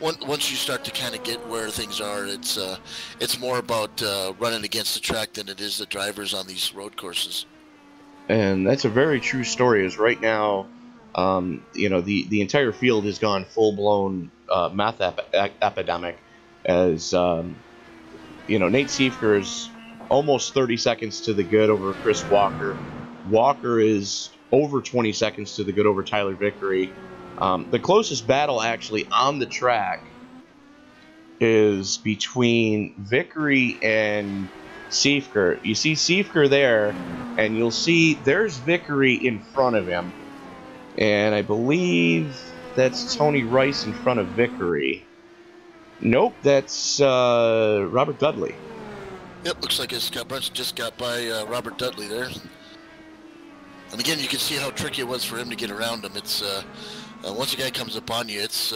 once you start to kind of get where things are, it's more about running against the track than it is the drivers on these road courses. And that's a very true story. Is right now, the entire field has gone full-blown meth epidemic, as Nate Siefker is almost 30 seconds to the good over Chris Walker. Walker is over 20 seconds to the good over Tyler Vickery. The closest battle actually on the track is between Vickery and Siefker. You see Siefker there, and you'll see there's Vickery in front of him. And I believe that's Tony Rice in front of Vickery. Nope, that's Robert Dudley. Yep, looks like Scott Brunson just got by Robert Dudley there. And again, you can see how tricky it was for him to get around him. It's once a guy comes up on you, it's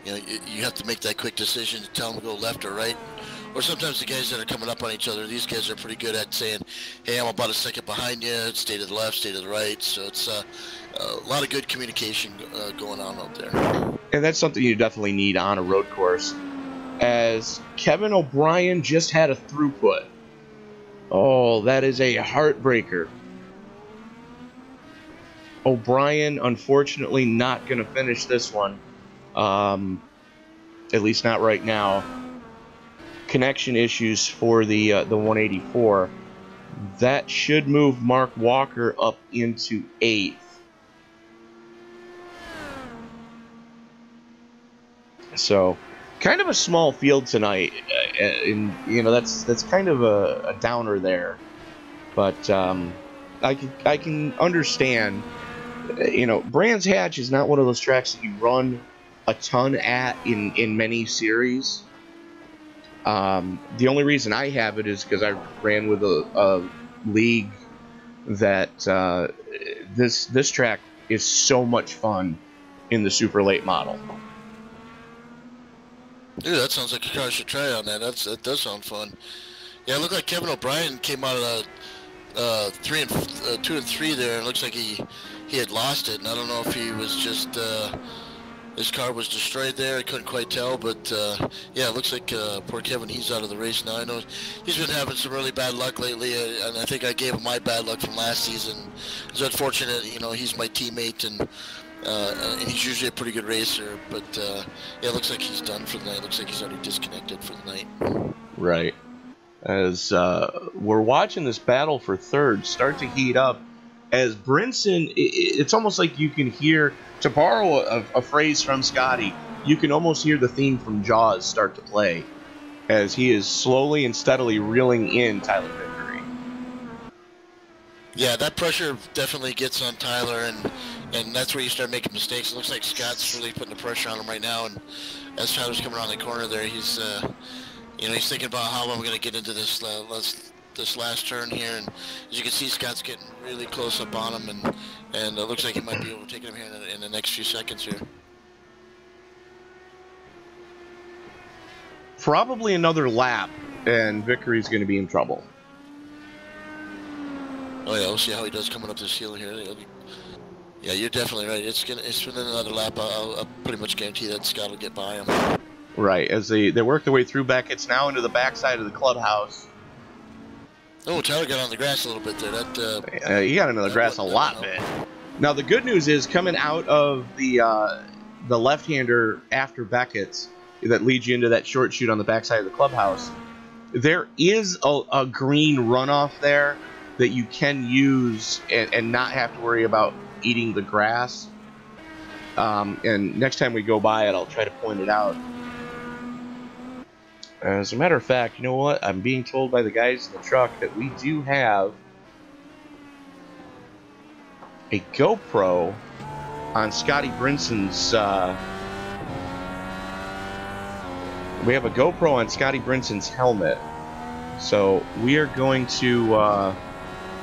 you know, you have to make that quick decision to tell him to go left or right. Or sometimes the guys that are coming up on each other, these guys are pretty good at saying, hey, I'm about a second behind you, stay to the left, stay to the right. So it's a lot of good communication going on out there. And that's something you definitely need on a road course. As Kevin O'Brien just had a throughput. Oh, that is a heartbreaker. O'Brien, unfortunately, not going to finish this one. At least not right now. Connection issues for the 184. That should move Mark Walker up into 8th. So, kind of a small field tonight, and you know that's kind of a downer there. But I can understand. You know, Brands Hatch is not one of those tracks that you run a ton at in many series. The only reason I have it is because I ran with a league that this track is so much fun in the super late model. Dude, that sounds like a car I should try on that. That does sound fun. Yeah, it looked like Kevin O'Brien came out of 2 and 3 there. It looks like he had lost it, and I don't know if he was just his car was destroyed there. I couldn't quite tell, but yeah, it looks like poor Kevin, he's out of the race now. I know he's been having some really bad luck lately, and I think I gave him my bad luck from last season. It's unfortunate, you know, he's my teammate, and he's usually a pretty good racer, but yeah, it looks like he's done for the night. It looks like he's already disconnected for the night. Right. As we're watching this battle for third start to heat up, as Brinson, it's almost like you can hear, to borrow a phrase from Scotty, you can almost hear the theme from Jaws start to play as he is slowly and steadily reeling in Tyler Vickery. Yeah, that pressure definitely gets on Tyler, and that's where you start making mistakes. It looks like Scott's really putting the pressure on him right now, and as Tyler's coming around the corner there, he's you know, he's thinking about how I'm going to get into this last turn here, and as you can see, Scott's getting really close up on him, and it looks like he might be overtaking him here in the next few seconds here. Probably another lap, and Vickery's going to be in trouble. Oh yeah, we'll see how he does coming up this hill here. Yeah, you're definitely right. It's within another lap. I'll pretty much guarantee that Scott will get by him. Right, as they work their way through Beckett's now into the backside of the clubhouse. Oh, Tyler got on the grass a little bit there. He got into the grass a lot bit. Now the good news is coming out of the left-hander after Beckett's that leads you into that short chute on the backside of the clubhouse. There is a green runoff there that you can use and not have to worry about eating the grass. And next time we go by it, I'll try to point it out. As a matter of fact, you know what? I'm being told by the guys in the truck that we do have a GoPro on Scotty Brinson's. We have a GoPro on Scotty Brinson's helmet, so we are going to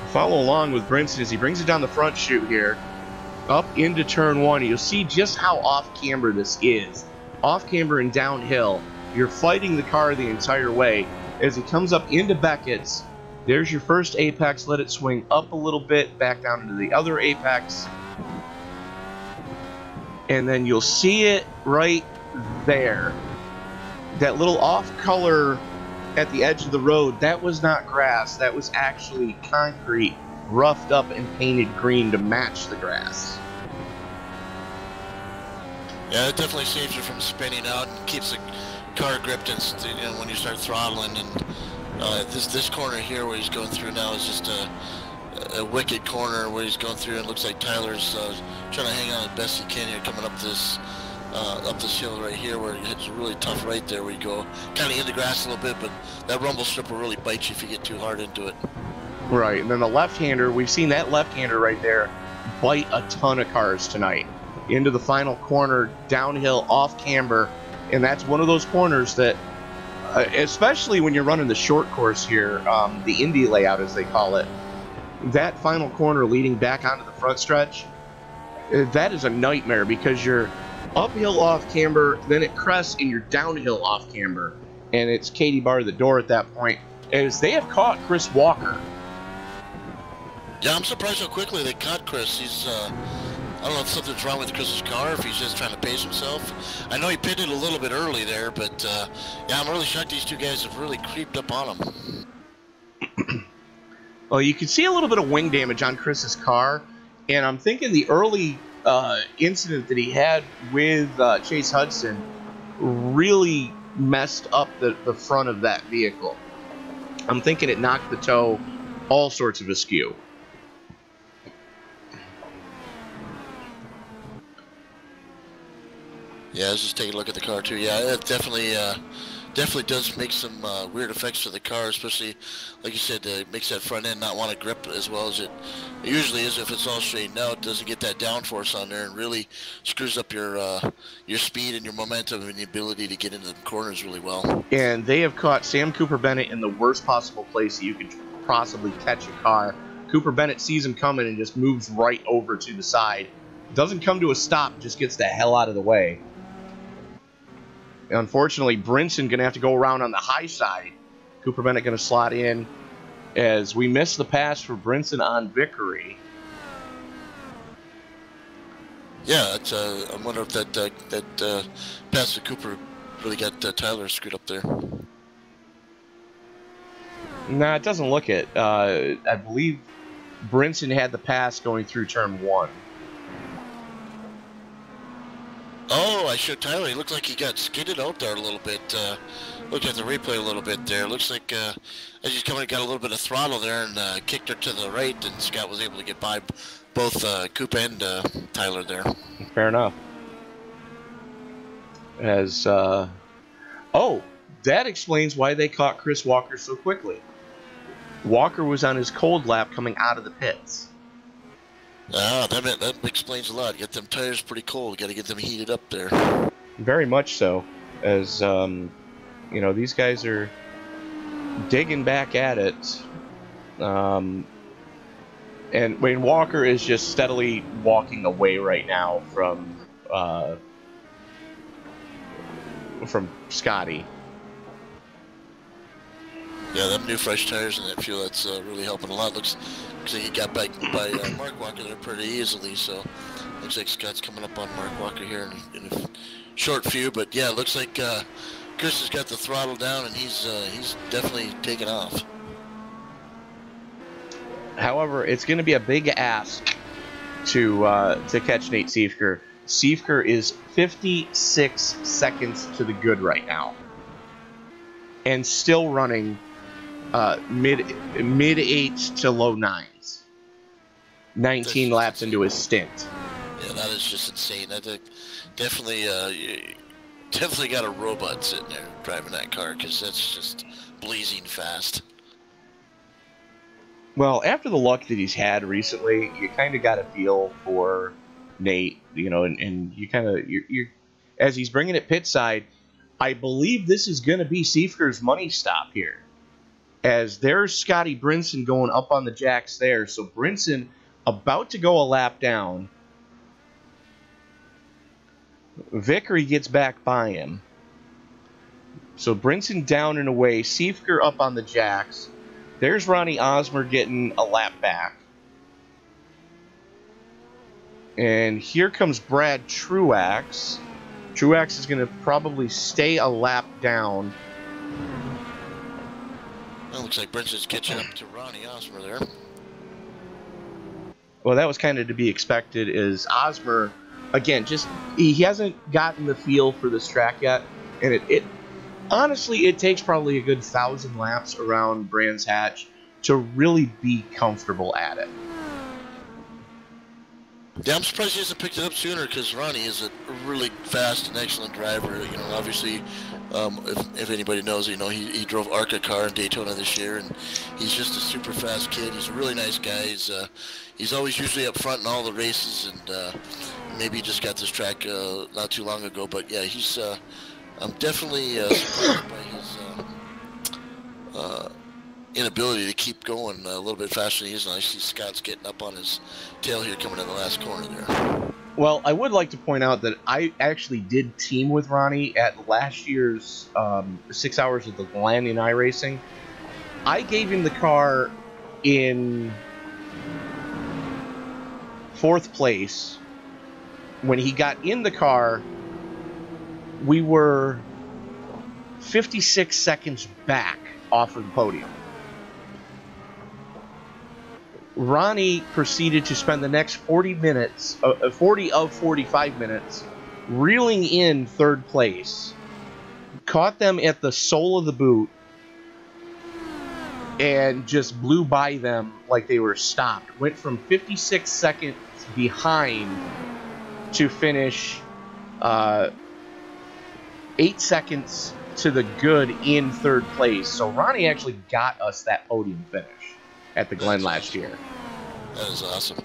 follow along with Brinson as he brings it down the front chute here, up into turn 1. You'll see just how off-camber this is. Off-camber and downhill. You're fighting the car the entire way. As it comes up into Beckett's, there's your first apex. Let it swing up a little bit, back down into the other apex. And then you'll see it right there. That little off-color at the edge of the road, that was not grass. That was actually concrete, roughed up and painted green to match the grass. Yeah, it definitely saves you from spinning out and keeps the car gripped, and you know, when you start throttling. And this corner here where he's going through now is just a wicked corner where he's going through, and it looks like Tyler's trying to hang on as best he can here coming up this up this hill right here where it's really tough right there where you go kind of in the grass a little bit, but that rumble strip will really bite you if you get too hard into it. Right, and then the left-hander, we've seen that left-hander right there bite a ton of cars tonight. Into the final corner, downhill, off camber, and that's one of those corners that, especially when you're running the short course here, the Indy layout as they call it, that final corner leading back onto the front stretch, that is a nightmare because you're uphill off camber, then it crests, and you're downhill off camber. And it's Katie bar the door at that point, as they have caught Chris Walker. Yeah, I'm surprised how quickly they caught Chris. He's, I don't know if something's wrong with Chris's car, if he's just trying to pace himself. I know he pitted a little bit early there, but yeah, I'm really shocked these two guys have really creeped up on him. Well, you can see a little bit of wing damage on Chris's car, and I'm thinking the early incident that he had with Chase Hudson really messed up the front of that vehicle. I'm thinking it knocked the toe all sorts of askew. Yeah, let's just take a look at the car too. Yeah, it definitely does make some weird effects to the car, especially, like you said, it makes that front end not want to grip as well as it usually is if it's all straightened out. It doesn't get that downforce on there and really screws up your speed and your momentum and the ability to get into the corners really well. And they have caught Sam Cooper Bennett in the worst possible place that you could possibly catch a car. Cooper Bennett sees him coming and just moves right over to the side. Doesn't come to a stop, just gets the hell out of the way. Unfortunately, Brinson going to have to go around on the high side. Cooper Bennett going to slot in as we miss the pass for Brinson on Vickery. Yeah, it's, I wonder if that pass to Cooper really got Tyler screwed up there. Nah, it doesn't look it. I believe Brinson had the pass going through turn 1. Oh, I showed Tyler. He looked like he got skidded out there a little bit. Looked at the replay a little bit there. Looks like as he's coming, got a little bit of throttle there and kicked her to the right, and Scott was able to get by both Coop and Tyler there. Fair enough. As oh, that explains why they caught Chris Walker so quickly. Walker was on his cold lap coming out of the pits. Ah, that explains a lot. Get them tires pretty cold. Got to get them heated up there. Very much so, as you know, these guys are digging back at it, and Wayne Walker is just steadily walking away right now from Scotty. Yeah, them new fresh tires and that fuel, that's really helping a lot. Looks like he got back by Mark Walker there pretty easily, so looks like Scott's coming up on Mark Walker here in a short few. But yeah, looks like Chris has got the throttle down and he's definitely taken off. However, it's going to be a big ask to catch Nate Siefker. Siefker is 56 seconds to the good right now, and still running mid 8s to low 9s. 19 laps into his stint. Yeah, that is just insane. That definitely got a robot sitting there driving that car, because that's just blazing fast. Well, after the luck that he's had recently, you kind of got a feel for Nate, you know, and you kind of you're as he's bringing it pit side. I believe this is going to be Siefker's money stop here, as there's Scotty Brinson going up on the jacks there. So Brinson about to go a lap down. Vickery gets back by him. So Brinson down and away. Siefker up on the jacks. There's Ronnie Osmer getting a lap back. And here comes Brad Truax. Truax is going to probably stay a lap down. Well, looks like Brinson's catching up to Ronnie Osmer there. Well, that was kind of to be expected, is Osmer, again, just he hasn't gotten the feel for this track yet. And it honestly, it takes probably a good 1,000 laps around Brands Hatch to really be comfortable at it. Yeah, I'm surprised he hasn't picked it up sooner because Ronnie is a really fast and excellent driver. You know, obviously, if anybody knows, you know, he drove ARCA car in Daytona this year, and he's just a super fast kid. He's a really nice guy. He's always usually up front in all the races, and maybe he just got this track not too long ago. But yeah, I'm definitely surprised by his inability to keep going a little bit faster than he is. And I see Scott's getting up on his tail here coming in the last corner there. Well, I would like to point out that I actually did team with Ronnie at last year's 6 hours of the Glen in iRacing. I gave him the car in 4th place. When he got in the car, we were 56 seconds back off of the podium. Ronnie proceeded to spend the next 40 of 45 minutes reeling in 3rd place, caught them at the sole of the boot, and just blew by them like they were stopped. Went from 56 seconds behind to finish 8 seconds to the good in 3rd place. So Ronnie actually got us that podium finish at the Glen last year. That is awesome.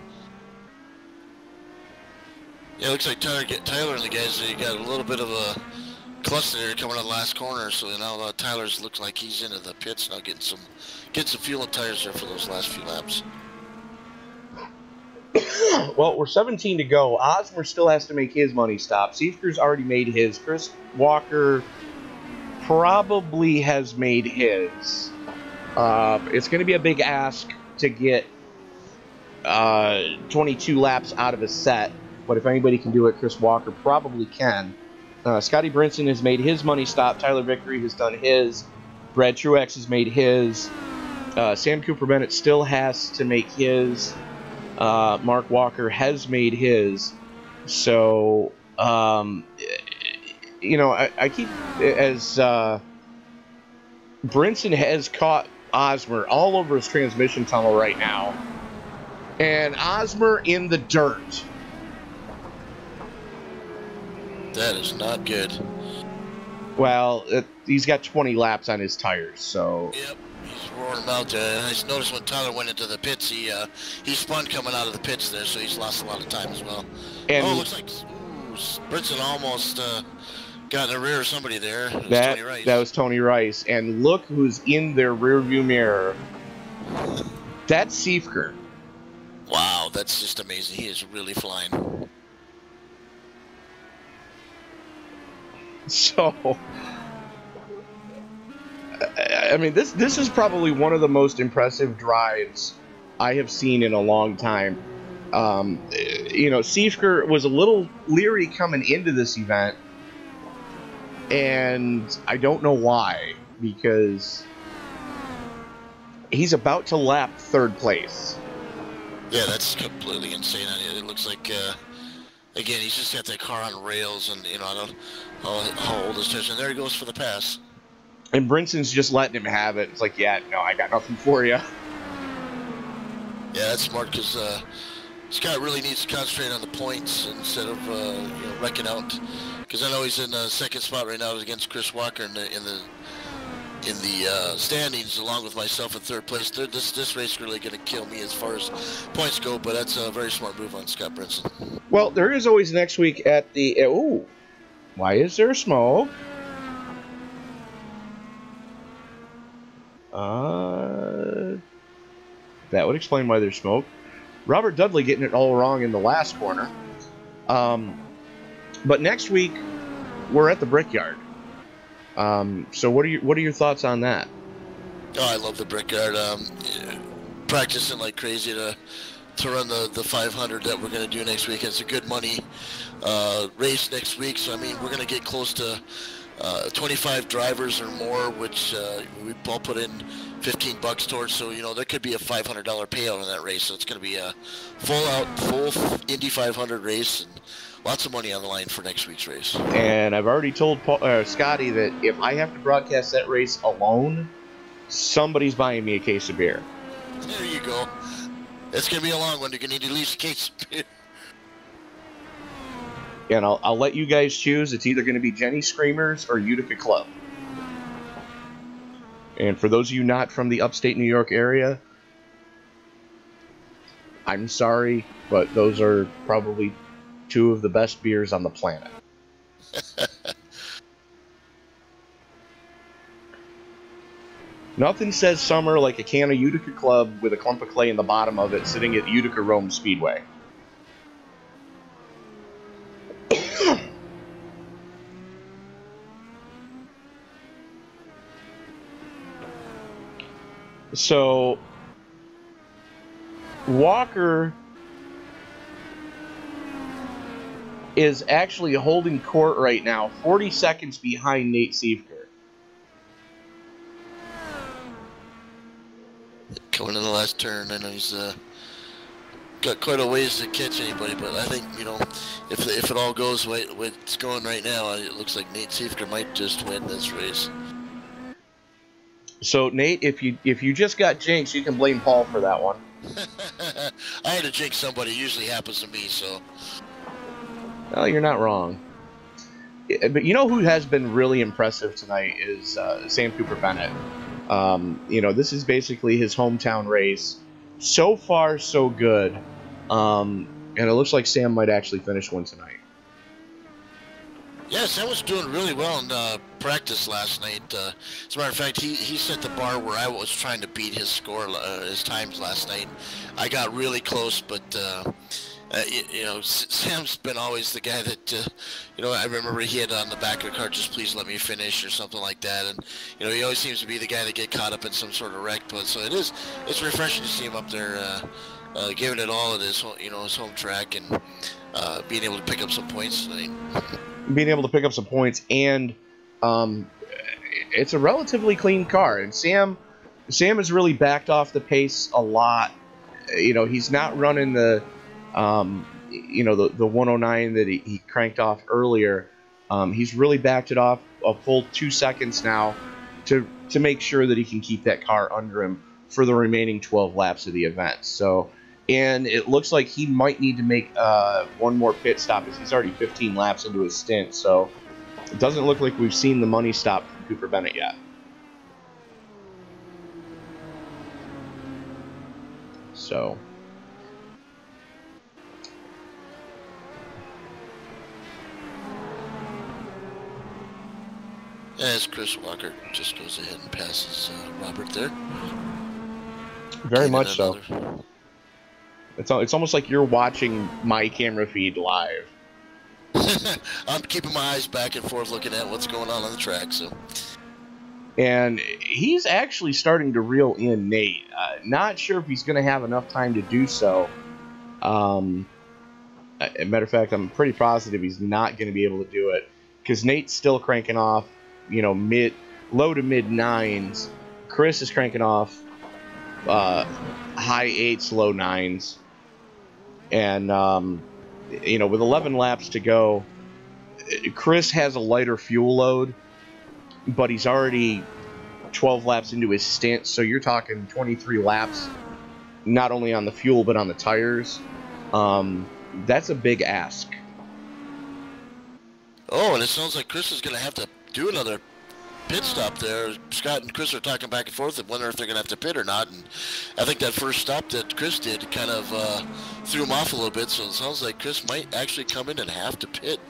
Yeah, it looks like Tyler and the guys, they got a little bit of a cluster there coming out the last corner. So now Tyler's looks like he's into the pits now, getting some fuel and tires there for those last few laps. Well, we're 17 to go. Osmer still has to make his money stop. Seifker's already made his. Chris Walker probably has made his. It's going to be a big ask to get 22 laps out of a set, but if anybody can do it, Chris Walker probably can. Scotty Brinson has made his money stop. Tyler Vickery has done his. Brad Truex has made his. Sam Cooper Bennett still has to make his. Mark Walker has made his. So, you know, I keep, as Brinson has caught Osmer all over his transmission tunnel right now. And Osmer in the dirt. That is not good. Well, he's got 20 laps on his tires, so... Yep, he's roaring about there. I noticed when Tyler went into the pits, he spun coming out of the pits there, so he's lost a lot of time as well. And it looks like Brinson almost got in the rear of somebody there. Tony Rice. That was Tony Rice. And look who's in their rearview mirror. That's Seifker. Wow, that's just amazing. He is really flying. So, I mean, this is probably one of the most impressive drives I have seen in a long time. You know, Seifker was a little leery coming into this event, and I don't know why, because he's about to lap 3rd place. Yeah, that's completely insane. It looks like, again, he's just got that car on rails, and, you know, I don't know how old this is. And there he goes for the pass. And Brinson's just letting him have it. It's like, yeah, no, I got nothing for you. Yeah, that's smart, because Scott really needs to concentrate on the points instead of, you know, wrecking out. Because I know he's in the 2nd spot right now against Chris Walker in the standings, along with myself in 3rd place. This race is really going to kill me as far as points go, but that's a very smart move on Scott Brinson. Well, there is always next week at the... ooh, why is there smoke? That would explain why there's smoke. Robert Dudley getting it all wrong in the last corner. But next week, we're at the Brickyard. So what are your thoughts on that? Oh, I love the Brickyard. Practicing like crazy to run the 500 that we're going to do next week. It's a good money race next week. So I mean, we're going to get close to 25 drivers or more, which we all put in $15 towards. So you know, there could be a $500 payout in that race. So it's going to be a full Indy 500 race, and lots of money on the line for next week's race. And I've already told Scotty that if I have to broadcast that race alone, somebody's buying me a case of beer. There you go. It's going to be a long one. You're going to need at least a case of beer. And I'll let you guys choose. It's either going to be Jenny Screamers or Utica Club. And for those of you not from the upstate New York area, I'm sorry, but those are probably two of the best beers on the planet. Nothing says summer like a can of Utica Club with a clump of clay in the bottom of it sitting at Utica Rome Speedway. So, Walker is actually holding court right now, 40 seconds behind Nate Siefker. Coming in the last turn, I know he's got quite a ways to catch anybody, but I think, you know, if it all goes the way it's going right now, it looks like Nate Siefker might just win this race. So, Nate, if you just got jinxed, you can blame Paul for that one. I had to jinx somebody. It usually happens to me, so. Well, you're not wrong. But you know who has been really impressive tonight is Sam Cooper Bennett. You know, this is basically his hometown race. So far, so good. And it looks like Sam might actually finish one tonight. Yeah, Sam was doing really well in practice last night. As a matter of fact, he set the bar where I was trying to beat his score, his times last night. I got really close, but you know, Sam's been always the guy that, you know, I remember he had on the back of the car, just please let me finish or something like that. And, you know, he always seems to be the guy that get caught up in some sort of wreck. But so it's refreshing to see him up there giving it all at his, you know, his home track and being able to pick up some points tonight. Being able to pick up some points, and it's a relatively clean car. And Sam has really backed off the pace a lot. You know, he's not running the you know, the 109 that he cranked off earlier. He's really backed it off a full 2 seconds now to make sure that he can keep that car under him for the remaining 12 laps of the event. So, and it looks like he might need to make one more pit stop as he's already 15 laps into his stint. So it doesn't look like we've seen the money stop from Cooper Bennett yet. So as Chris Walker just goes ahead and passes Robert there. Very much so. It's almost like you're watching my camera feed live. I'm keeping my eyes back and forth looking at what's going on the track. So, and he's actually starting to reel in Nate. Not sure if he's going to have enough time to do so. As a matter of fact, I'm pretty positive he's not going to be able to do it because Nate's still cranking off, you know, low to mid nines. Chris is cranking off high eights, low nines. And, you know, with 11 laps to go, Chris has a lighter fuel load, but he's already 12 laps into his stint. So you're talking 23 laps, not only on the fuel, but on the tires. That's a big ask. Oh, and it sounds like Chris is going to have to do another pit stop there. Scott and Chris are talking back and forth and wondering if they're going to have to pit or not. And I think that first stop that Chris did kind of threw him off a little bit. So it sounds like Chris might actually come in and have to pit.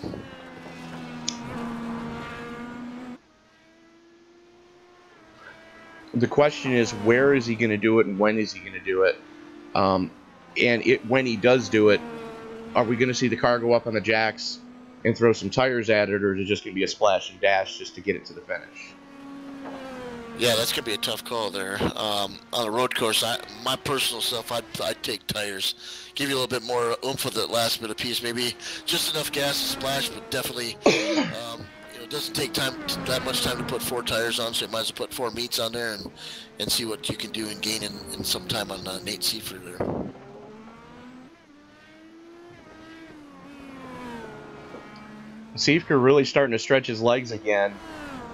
The question is, where is he going to do it and when is he going to do it? And when he does do it, are we going to see the car go up on the jacks and throw some tires at it, or is it just going to be a splash and dash just to get it to the finish? Yeah, that's going to be a tough call there. On a road course, my personal self, I'd take tires. Give you a little bit more oomph for the last bit of piece. Maybe just enough gas to splash, but definitely you know, it doesn't take that much time to put 4 tires on, so you might as well put 4 meats on there and see what you can do and gain in some time on Nate Siefker there. Siefker really starting to stretch his legs again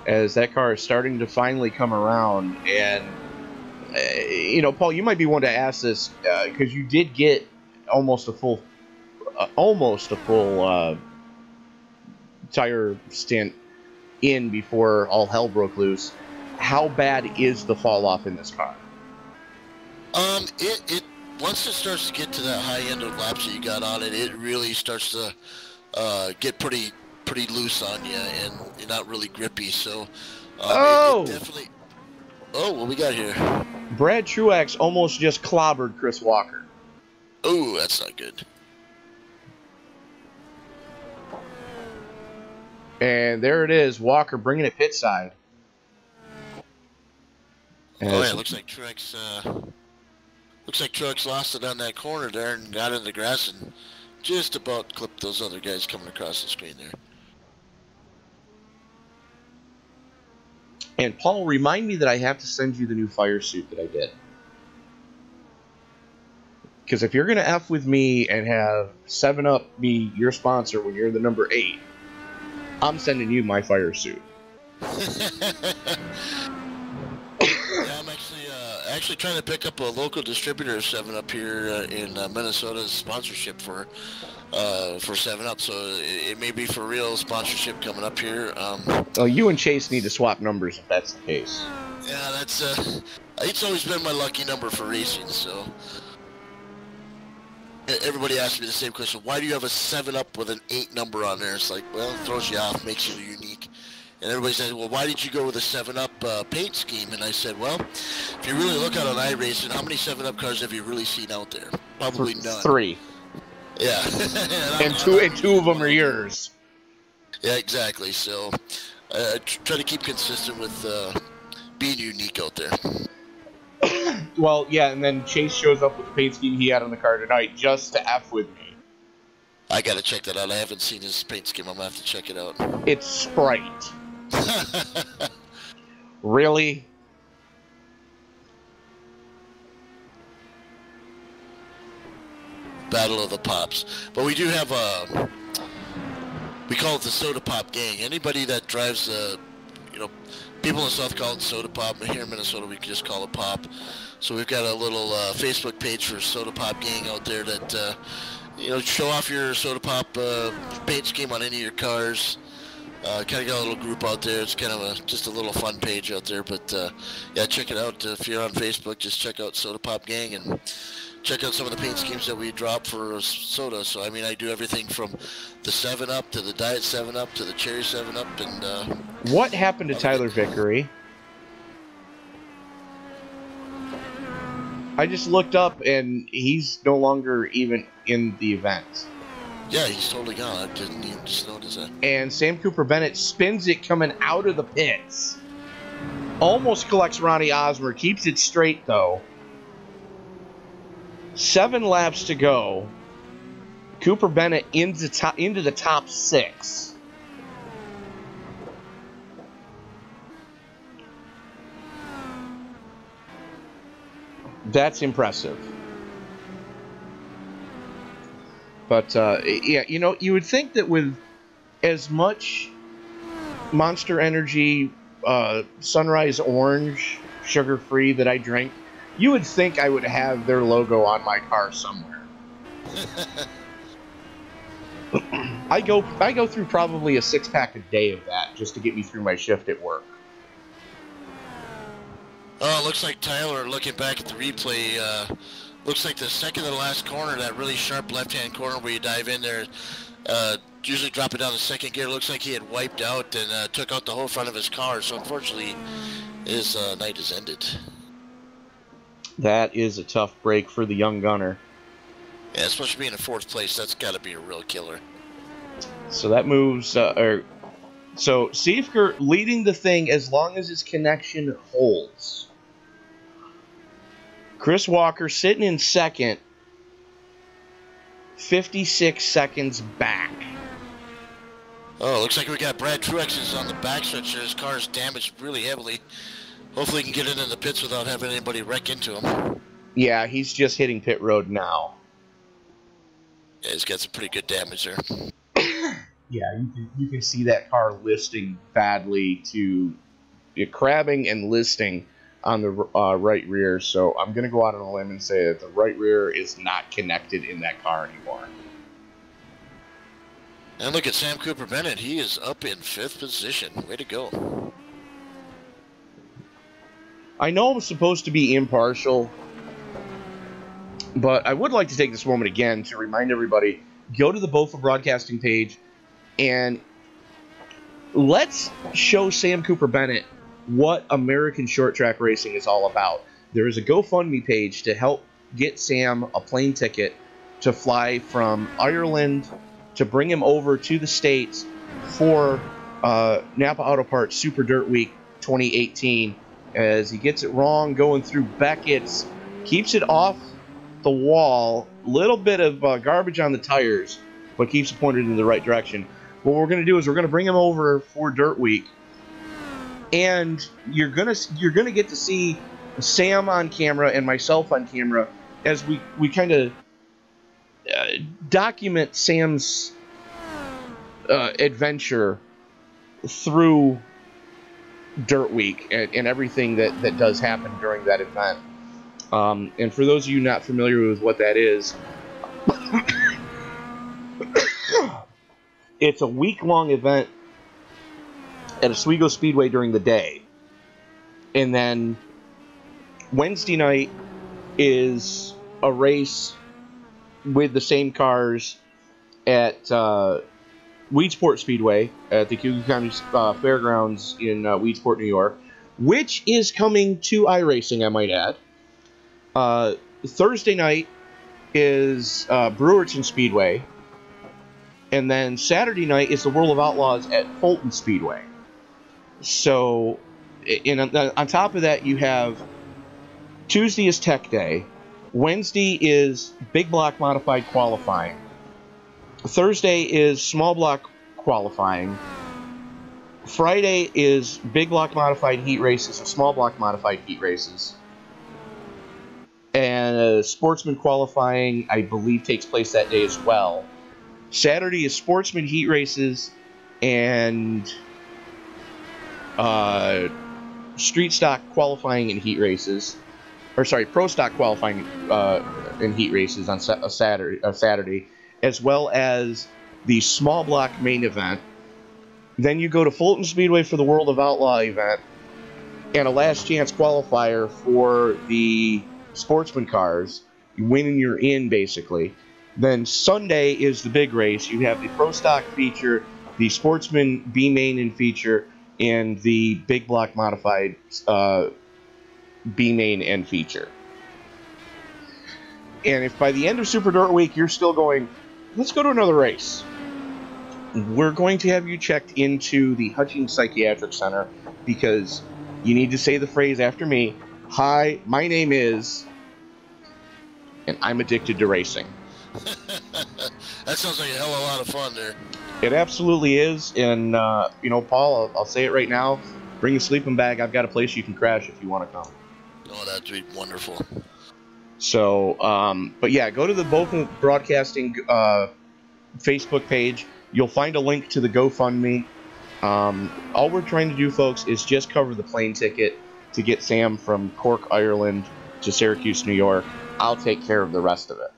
as that car is starting to finally come around. And, you know, Paul, you might be one to ask this because you did get almost a full tire stint in before all hell broke loose. How bad is the fall off in this car? It once it starts to get to that high end of laps that you got on it, it really starts to get pretty loose on you, and you're not really grippy. So it definitely. Oh, what we got here? Brad Truex almost just clobbered Chris Walker. Oh, that's not good. And there it is, Walker bringing it pit side. Oh yeah, looks like Truex lost it on that corner there and got in the grass and just about clipped those other guys coming across the screen there. And Paul, remind me that I have to send you the new fire suit that I did. Because if you're going to F with me and have 7-Up be your sponsor when you're the number 8, I'm sending you my fire suit. Yeah, I'm actually trying to pick up a local distributor of 7-Up here in Minnesota's sponsorship for 7-Up, so it may be for real sponsorship coming up here. Oh, you and Chase need to swap numbers if that's the case. Yeah, that's it's always been my lucky number for racing. So everybody asks me the same question: why do you have a 7-Up with an 8 number on there? It's like, well, it throws you off, makes you unique. And everybody says, well, why did you go with a 7-Up paint scheme? And I said, well, if you really look out on iRacing, how many 7-Up cars have you really seen out there? Probably none. 3. Yeah. and two of them are yours. Yeah, exactly. So try to keep consistent with being unique out there. Well, yeah, and then Chase shows up with the paint scheme he had on the car tonight just to F with me. I got to check that out. I haven't seen his paint scheme. I'm going to have to check it out. It's Sprite. Really? Battle of the Pops. But we do have we call it the Soda Pop Gang. Anybody that drives, people in the South call it Soda Pop. Here in Minnesota, we just call it Pop. So we've got a little Facebook page for Soda Pop Gang out there that, show off your Soda Pop paint scheme on any of your cars. Kind of got a little group out there. It's kind of just a little fun page out there. But, yeah, check it out. If you're on Facebook, just check out Soda Pop Gang and check out some of the paint schemes that we drop for soda. So, I mean, I do everything from the 7-Up to the Diet 7-Up to the Cherry 7-Up. And what happened to Tyler Vickery? I just looked up, and he's no longer even in the event. Yeah, he's totally gone. I didn't even just notice that. And Sam Cooper Bennett spins it coming out of the pits. Almost collects Ronnie Osmer. Keeps it straight, though. 7 laps to go. Cooper Bennett into the top 6. That's impressive. But, yeah, you would think that with as much Monster Energy Sunrise Orange sugar-free that I drink, you would think I would have their logo on my car somewhere. I go through probably a 6-pack a day of that just to get me through my shift at work. Oh, it looks like Tyler, looking back at the replay, looks like the second to the last corner, that really sharp left-hand corner where you dive in there, usually drop it down the second gear. Looks like he had wiped out and took out the whole front of his car. So unfortunately, his night has ended. That is a tough break for the young gunner. Yeah, especially being in 4th place, that's got to be a real killer. So that moves, so Seifker leading the thing as long as his connection holds. Chris Walker sitting in 2nd, 56 seconds back. Oh, looks like we got Brad Truex is on the backstretch. His car is damaged really heavily. Hopefully he can get into the pits without having anybody wreck into him. Yeah, he's just hitting pit road now. Yeah, he's got some pretty good damage there. Yeah, you can see that car listing badly to crabbing and listing on the right rear. So I'm going to go out on a limb and say that the right rear is not connected in that car anymore. And look at Sam Cooper Bennett. He is up in 5th position. Way to go. I know I'm supposed to be impartial, but I would like to take this moment again to remind everybody, go to the BOFA Broadcasting page and let's show Sam Cooper Bennett what American short track racing is all about. There is a GoFundMe page to help get Sam a plane ticket to fly from Ireland to bring him over to the States for Napa Auto Parts Super Dirt Week 2018, as he gets it wrong going through Beckett's, keeps it off the wall, little bit of garbage on the tires, but keeps it pointed in the right direction. What we're going to do is we're going to bring him over for Dirt Week, and you're gonna get to see Sam on camera and myself on camera as we kind of document Sam's adventure through Dirt Week and everything that does happen during that event. And for those of you not familiar with what that is, it's a week-long event at Oswego Speedway during the day. And then Wednesday night is a race with the same cars at Weedsport Speedway at the Cuyahoga County Fairgrounds in Weedsport, New York, which is coming to iRacing, I might add. Thursday night is Brewerton Speedway, and then Saturday night is the World of Outlaws at Fulton Speedway. So, on top of that, you have Tuesday is Tech Day, Wednesday is Big Block Modified Qualifying, Thursday is Small Block Qualifying, Friday is Big Block Modified Heat Races and Small Block Modified Heat Races. And Sportsman Qualifying, I believe, takes place that day as well. Saturday is Sportsman Heat Races and Street Stock Qualifying and Heat Races. Or, sorry, Pro Stock Qualifying and Heat Races on Saturday, as well as the Small Block Main Event. Then you go to Fulton Speedway for the World of Outlaw event, and a last chance qualifier for the Sportsman cars. You win and you're in, basically. Then Sunday is the big race. You have the Pro Stock feature, the Sportsman B Main and feature, and the Big Block Modified B Main and feature. And if by the end of Super Dirt Week you're still going, let's go to another race, we're going to have you checked into the Hutchings Psychiatric Center, because you need to say the phrase after me. Hi, my name is, and I'm addicted to racing. That sounds like a hell of a lot of fun there. It absolutely is. And, Paul, I'll say it right now. Bring a sleeping bag. I've got a place you can crash if you want to come. Oh, that'd be wonderful. So, but yeah, go to the BOFA Broadcasting Facebook page. You'll find a link to the GoFundMe. All we're trying to do, folks, is just cover the plane ticket to get Sam from Cork, Ireland to Syracuse, New York. I'll take care of the rest of it.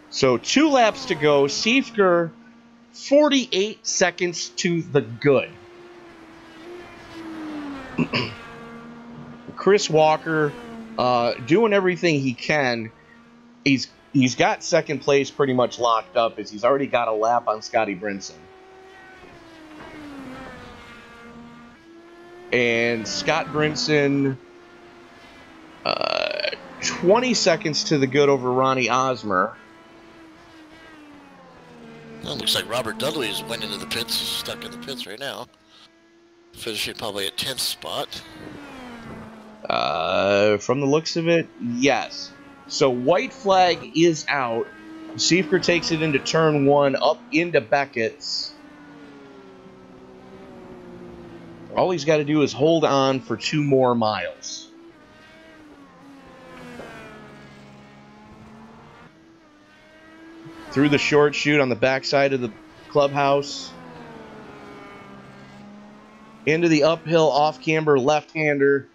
So 2 laps to go. Siefker, 48 seconds to the good. Chris Walker doing everything he can. He's got second place pretty much locked up, as he's already got a lap on Scotty Brinson. And Scott Brinson, 20 seconds to the good over Ronnie Osmer. Well, looks like Robert Dudley is went into the pits. He's stuck in the pits right now. Finishing probably at 10th spot. From the looks of it, yes. So white flag is out. Siefker takes it into turn 1, up into Beckett's. All he's got to do is hold on for 2 more miles. Through the short chute on the backside of the clubhouse. Into the uphill off-camber left-hander.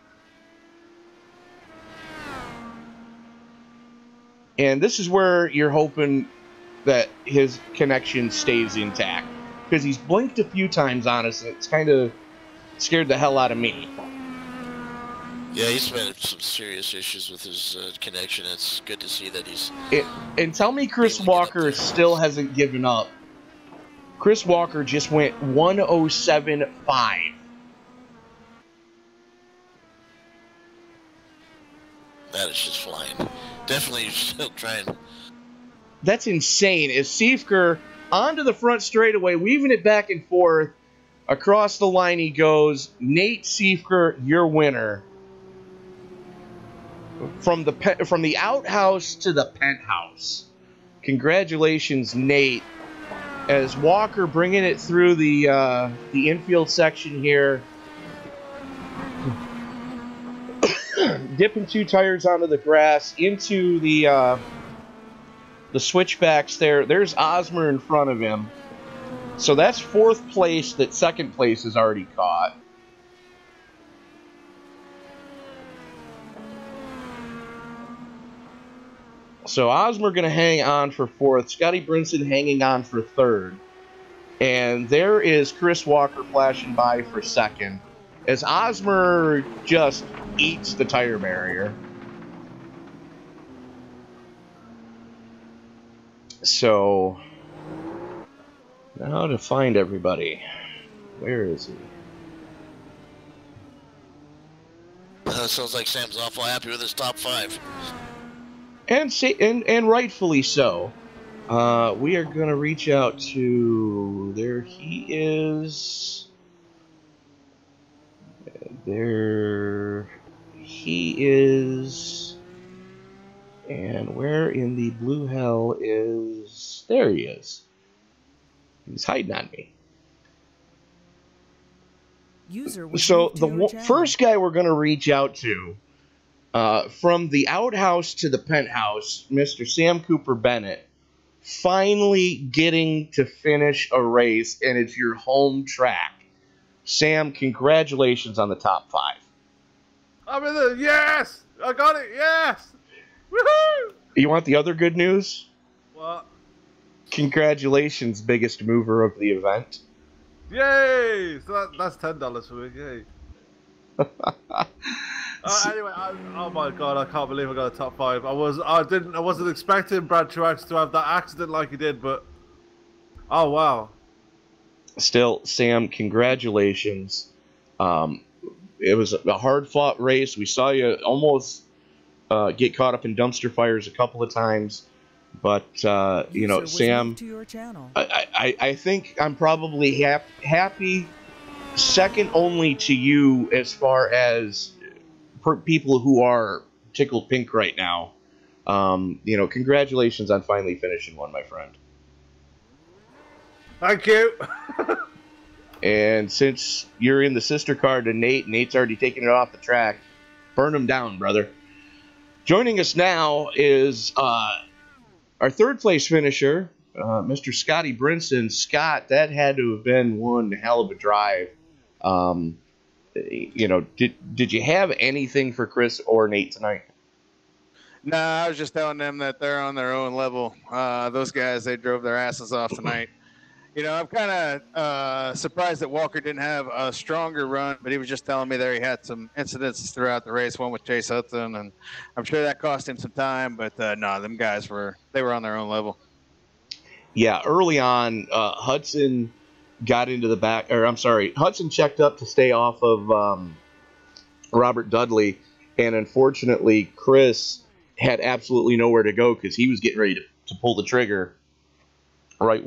And this is where you're hoping that his connection stays intact. Because he's blinked a few times on us, and it's kind of scared the hell out of me. Yeah, he's had some serious issues with his connection. It's good to see that he's... And tell me Chris Walker still hasn't given up. Chris Walker just went 107.5. That is just flying. Definitely still trying. That's insane. As Siefker onto the front straightaway, weaving it back and forth. Across the line he goes. Nate Siefker, your winner. From the outhouse to the penthouse. Congratulations, Nate. As Walker bringing it through the infield section here. Dipping 2 tires onto the grass into the switchbacks there. There's Osmer in front of him. So that's 4th place that 2nd place has already caught. So Osmer going to hang on for 4th. Scotty Brinson hanging on for 3rd. And there is Chris Walker flashing by for 2nd. As Osmer just eats the tire barrier. So, now to find everybody. Where is he? Sounds like Sam's awful happy with his top 5. And rightfully so. We are going to reach out to... There he is. There he is. And where in the blue hell is... There he is. He's hiding on me. So the first guy we're going to reach out to, from the outhouse to the penthouse, Mr. Sam Cooper Bennett, finally getting to finish a race, and it's your home track. Sam, congratulations on the top 5. I'm in the... Yes! I got it! Yes! Woohoo! You want the other good news? What? Congratulations, biggest mover of the event. Yay! So that's $10 for me. Yay! Anyway, oh my god, I can't believe I got a top 5. I wasn't expecting Brad Truex to have that accident like he did, but oh wow. Still, Sam, congratulations. It was a hard-fought race. We saw you almost get caught up in dumpster fires a couple of times. But, you know, Sam, I think I'm probably happy, second only to you as far as people who are tickled pink right now. You know, congratulations on finally finishing one, my friend. Thank you. And since you're in the sister car to Nate, Nate's already taken it off the track. Burn him down, brother. Joining us now is our 3rd place finisher, Mr. Scotty Brinson. Scott, that had to have been one hell of a drive. You know, did you have anything for Chris or Nate tonight? No, I was just telling them that they're on their own level. Those guys, they drove their asses off tonight. You know, I'm kind of surprised that Walker didn't have a stronger run, but he was just telling me there he had some incidents throughout the race, one with Chase Hudson, and I'm sure that cost him some time. But no, them guys were on their own level. Yeah, early on, Hudson got into the back, or I'm sorry, Hudson checked up to stay off of Robert Dudley, and unfortunately, Chris had absolutely nowhere to go because he was getting ready to pull the trigger right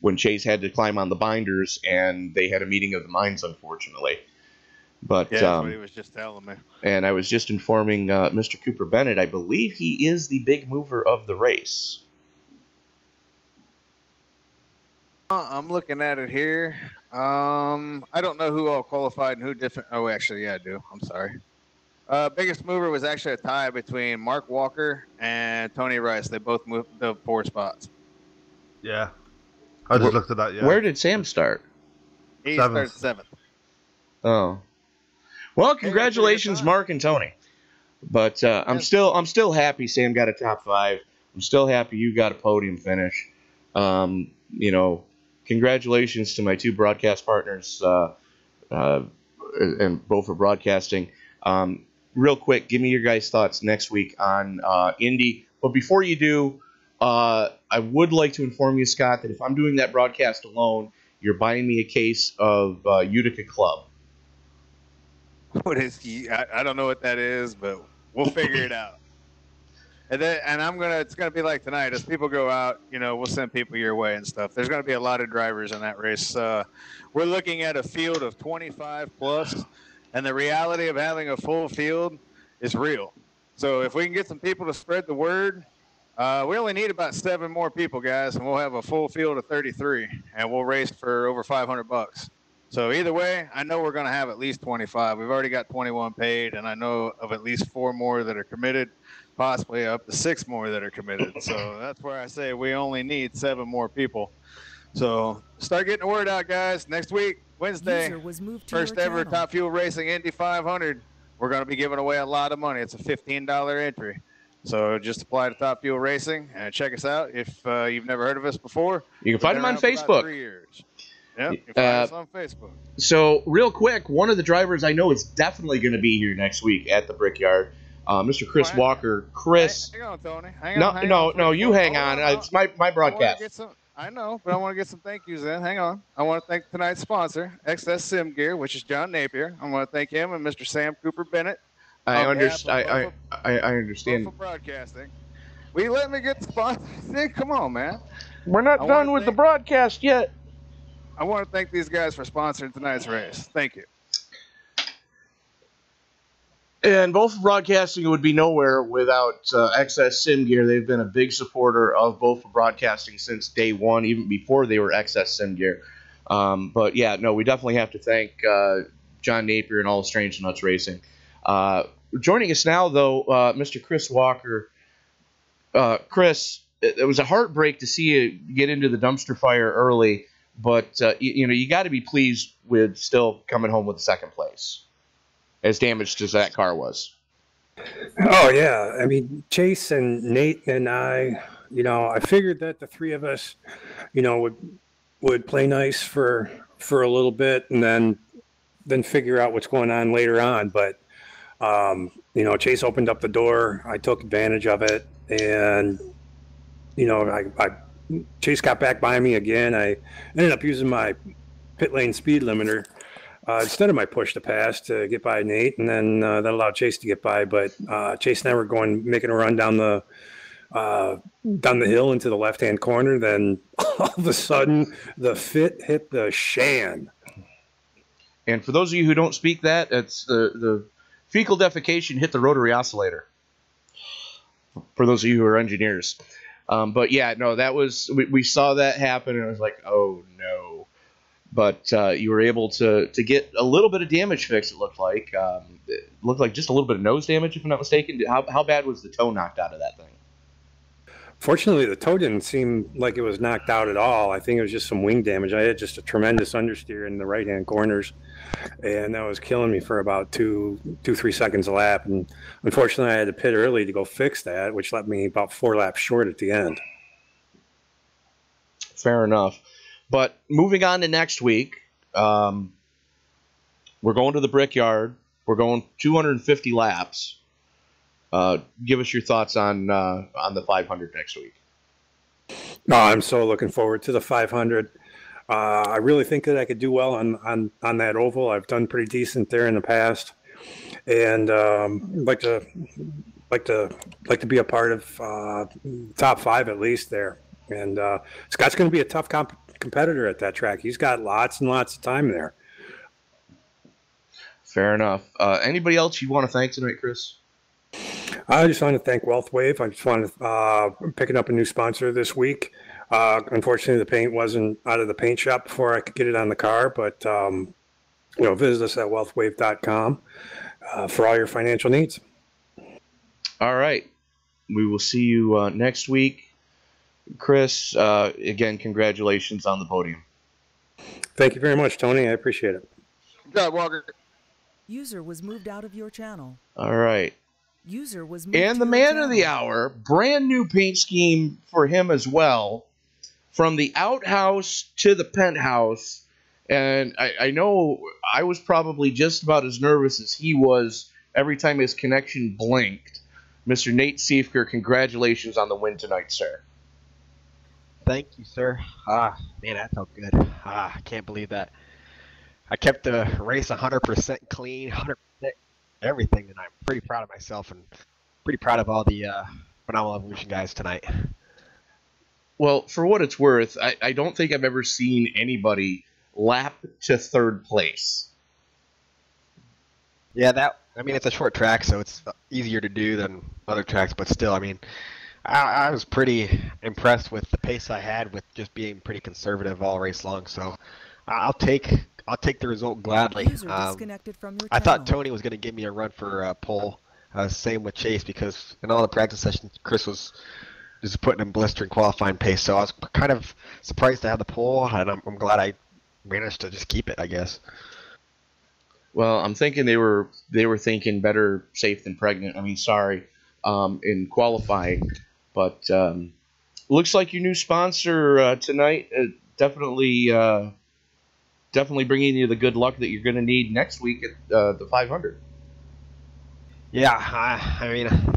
when Chase had to climb on the binders, and they had a meeting of the minds, unfortunately. But yeah, that's what he was just telling me. And I was just informing Mr. Cooper Bennett, I believe he is the big mover of the race. I'm looking at it here. I don't know who all qualified and who different. Oh, actually, yeah, I do. I'm sorry. Biggest mover was actually a tie between Mark Walker and Tony Rice. They both moved the 4 spots. Yeah. I just looked at that, yeah. Where did Sam start? He started 7th. Oh. Well, congratulations, Mark and Tony. But I'm still happy Sam got a top 5. I'm still happy you got a podium finish. You know, congratulations to my two broadcast partners, and BOFA Broadcasting. Real quick, give me your guys' thoughts next week on Indy. But before you do, I would like to inform you, Scott, that if I'm doing that broadcast alone, you're buying me a case of Utica Club. What is I don't know what that is, but we'll figure it out. And then, it's gonna be like tonight. As people go out, you know, we'll send people your way and stuff. There's gonna be a lot of drivers in that race. We're looking at a field of 25 plus, and the reality of having a full field is real. So if we can get some people to spread the word, we only need about 7 more people, guys, and we'll have a full field of 33, and we'll race for over $500. So either way, I know we're gonna have at least 25. We've already got 21 paid, and I know of at least 4 more that are committed. Possibly up to 6 more that are committed. So that's where I say we only need 7 more people. So start getting the word out, guys. Next week, Wednesday, first ever Top Fuel Racing Indy 500. We're going to be giving away a lot of money. It's a $15 entry. So just apply to Top Fuel Racing and check us out. If you've never heard of us before, you can find them on Facebook. 3 years. Yep, you can find us on Facebook. So real quick, one of the drivers I know is definitely going to be here next week at the Brickyard. Mr. Chris Walker. Chris. Hang on, Tony. No, you hang on. It's my broadcast. I know, but I want to get some thank yous in. Hang on. I want to thank tonight's sponsor, XS Sim Gear, which is John Napier. I want to thank him and Mr. Sam Cooper Bennett. I understand. BOFA Broadcasting. Will you let me get the sponsor? Come on, man. We're not done with the broadcast yet. I want to thank these guys for sponsoring tonight's race. Thank you. And BOFA Broadcasting would be nowhere without XS Sim Gear. They've been a big supporter of BOFA Broadcasting since day one, even before they were XS Sim Gear. But yeah, no, we definitely have to thank John Napier and all of Strange Nuts Racing. Joining us now, though, Mr. Chris Walker. Chris, it was a heartbreak to see you get into the dumpster fire early, but you got to be pleased with still coming home with second place, as damaged as that car was. Oh, yeah. I mean, Chase and Nate and I, I figured that the 3 of us, would play nice for a little bit and then figure out what's going on later on. But, Chase opened up the door. I took advantage of it. And, Chase got back by me again. I ended up using my pit lane speed limiter instead of my push to pass to get by Nate, and then that allowed Chase to get by. But Chase and I were making a run down the hill into the left-hand corner. Then all of a sudden, the fit hit the shan. And for those of you who don't speak that, it's the fecal defecation hit the rotary oscillator. For those of you who are engineers. But yeah, no, that was we saw that happen, and I was like, oh no. But you were able to get a little bit of damage fixed, it looked like. It looked like just a little bit of nose damage, if I'm not mistaken. How bad was the toe knocked out of that thing? Fortunately, the toe didn't seem like it was knocked out at all. I think it was just some wing damage. I had just a tremendous understeer in the right-hand corners, and that was killing me for about 2-3 seconds a lap. And unfortunately, I had to pit early to go fix that, which left me about 4 laps short at the end. Fair enough. But moving on to next week, we're going to the Brickyard. We're going 250 laps. Give us your thoughts on the 500 next week. No, I'm so looking forward to the 500. I really think that I could do well on that oval. I've done pretty decent there in the past, and like to be a part of top 5 at least there. And Scott's going to be a tough competitor at that track. He's got lots and lots of time there. Fair enough. Anybody else you want to thank tonight, Chris? I just want to thank WealthWave. I just want to picking up a new sponsor this week. Unfortunately, the paint wasn't out of the paint shop before I could get it on the car, but visit us at wealthwave.com for all your financial needs. All right. We will see you next week. Chris, again, congratulations on the podium. Thank you very much, Tony. I appreciate it. Good job, Walker. User was moved out of your channel. All right. User was moved And to the your man of the channel. hour, brand new paint scheme for him as well. From the outhouse to the penthouse. And I know I was probably just about as nervous as he was every time his connection blinked. Mr. Nate Siefker, congratulations on the win tonight, sir. Thank you, sir. Man, that felt good. I can't believe that. I kept the race 100% clean, 100% everything, and I'm pretty proud of myself and pretty proud of all the Phenomenal Evolution guys tonight. Well, for what it's worth, I don't think I've ever seen anybody lap to third place. Yeah, it's a short track, so it's easier to do than other tracks, but still, I was pretty impressed with the pace I had with just being pretty conservative all race long, so I'll take the result gladly. User disconnected from your I thought channel. Tony was going to give me a run for pole. Same with Chase, because in all the practice sessions, Chris was just putting in blistering qualifying pace, so I was kind of surprised to have the pole, and I'm glad I managed to just keep it, I guess. Well, I'm thinking they were thinking better safe than pregnant. In qualifying. But looks like your new sponsor tonight definitely bringing you the good luck that you're going to need next week at the 500. Yeah,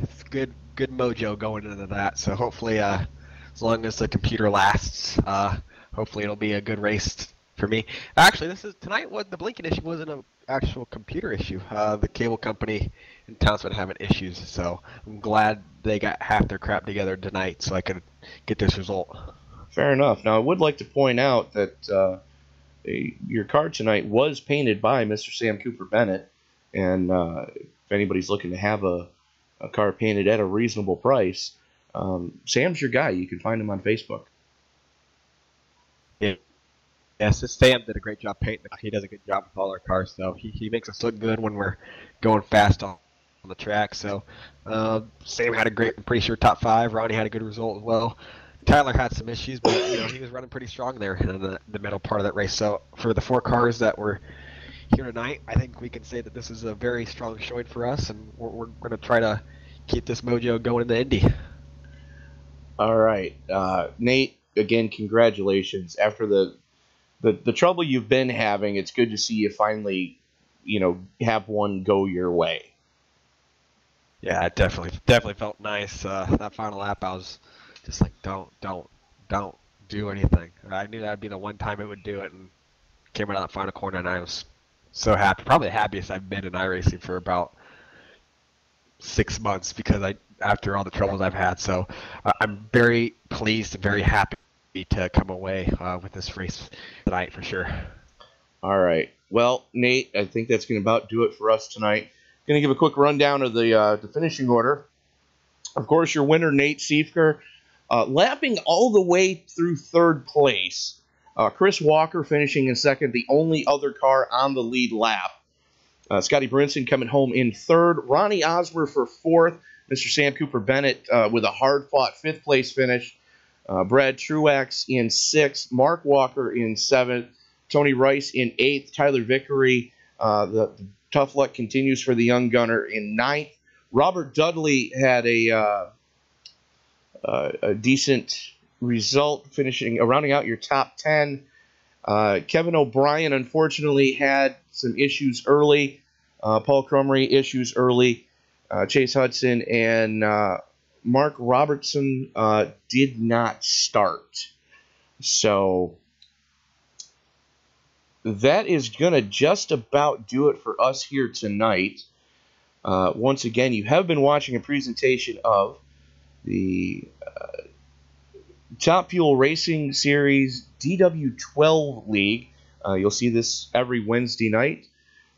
it's good mojo going into that. So hopefully, as long as the computer lasts, hopefully it'll be a good race for me. Actually, tonight. What the blinking issue wasn't an actual computer issue. The cable company in town's been having issues, so I'm glad they got half their crap together tonight, so I could get this result. Fair enough. Now, I would like to point out that your car tonight was painted by Mr. Sam Cooper Bennett, and if anybody's looking to have a car painted at a reasonable price, Sam's your guy. You can find him on Facebook. Yeah. Yes, Sam did a great job painting. He does a good job with all our cars, so he makes us look good when we're going fast on the track. So Sam had I'm pretty sure top 5. Ronnie had a good result as well. Tyler had some issues, but he was running pretty strong there in the middle part of that race. So for the 4 cars that were here tonight, I think we can say that this is a very strong showing for us, and we're going to try to keep this mojo going in the Indy. All right, Nate. Again, congratulations. After the trouble you've been having, it's good to see you finally, have one go your way. Yeah, it definitely felt nice. That final lap, I was just like, don't do anything. I knew that'd be the one time it would do it, and came out of that final corner, and I was so happy. Probably the happiest I've been in iRacing for about 6 months, because after all the troubles I've had. So I'm very pleased and very happy to come away with this race tonight for sure. All right. Well, Nate, I think that's going to about do it for us tonight. Going to give a quick rundown of the finishing order. Of course, your winner, Nate Siefker, lapping all the way through third place. Chris Walker finishing in second, the only other car on the lead lap. Scotty Brinson coming home in third. Ronnie Osmer for fourth. Mr. Sam Cooper Bennett with a hard-fought fifth place finish. Brad Truax in sixth. Mark Walker in seventh. Tony Rice in eighth. Tyler Vickery, the tough luck continues for the young gunner, in ninth. Robert Dudley had a decent result, rounding out your top 10. Kevin O'Brien, unfortunately, had some issues early. Paul Crumry, issues early. Chase Hudson and Mark Robertson did not start. So that is going to just about do it for us here tonight. Once again, you have been watching a presentation of the Top Fuel Racing Series DW12 League. You'll see this every Wednesday night.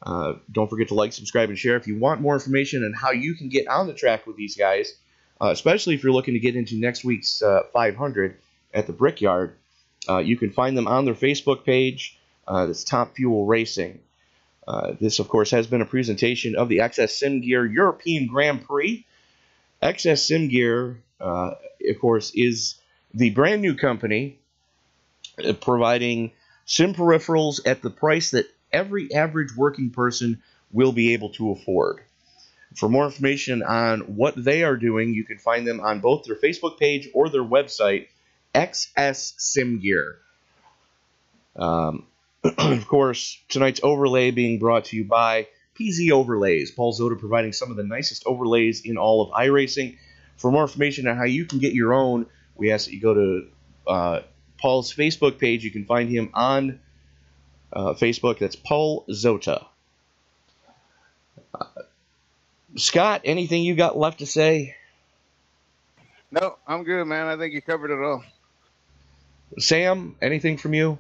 Don't forget to like, subscribe, and share. If you want more information on how you can get on the track with these guys, especially if you're looking to get into next week's 500 at the Brickyard, you can find them on their Facebook page. That's Top Fuel Racing. This, of course, has been a presentation of the XS Sim Gear European Grand Prix. XS Sim Gear, of course, is the brand new company providing sim peripherals at the price that every average working person will be able to afford. For more information on what they are doing, you can find them on both their Facebook page or their website, XS Sim Gear. Of course, tonight's overlay being brought to you by PZ Overlays. Paul Zoda providing some of the nicest overlays in all of iRacing. For more information on how you can get your own, we ask that you go to Paul's Facebook page. You can find him on Facebook. That's Paul Zota. Scott, anything you got left to say? No, I'm good, man. I think you covered it all. Sam, anything from you?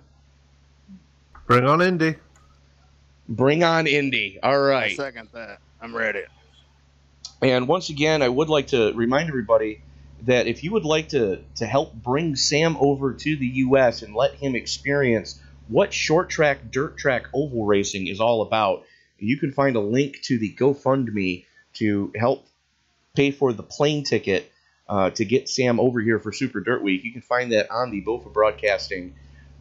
Bring on Indy. Bring on Indy. All right. I second that. I'm ready. And once again, I would like to remind everybody that if you would like to help bring Sam over to the U.S. and let him experience what short track, dirt track oval racing is all about, you can find a link to the GoFundMe to help pay for the plane ticket to get Sam over here for Super Dirt Week. You can find that on the BOFA Broadcasting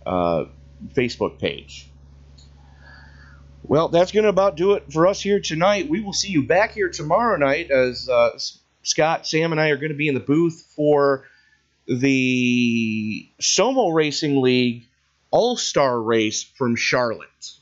Facebook page. Well, that's going to about do it for us here tonight. We will see you back here tomorrow night as Scott, Sam, and I are going to be in the booth for the Somo Racing League All-Star Race from Charlotte.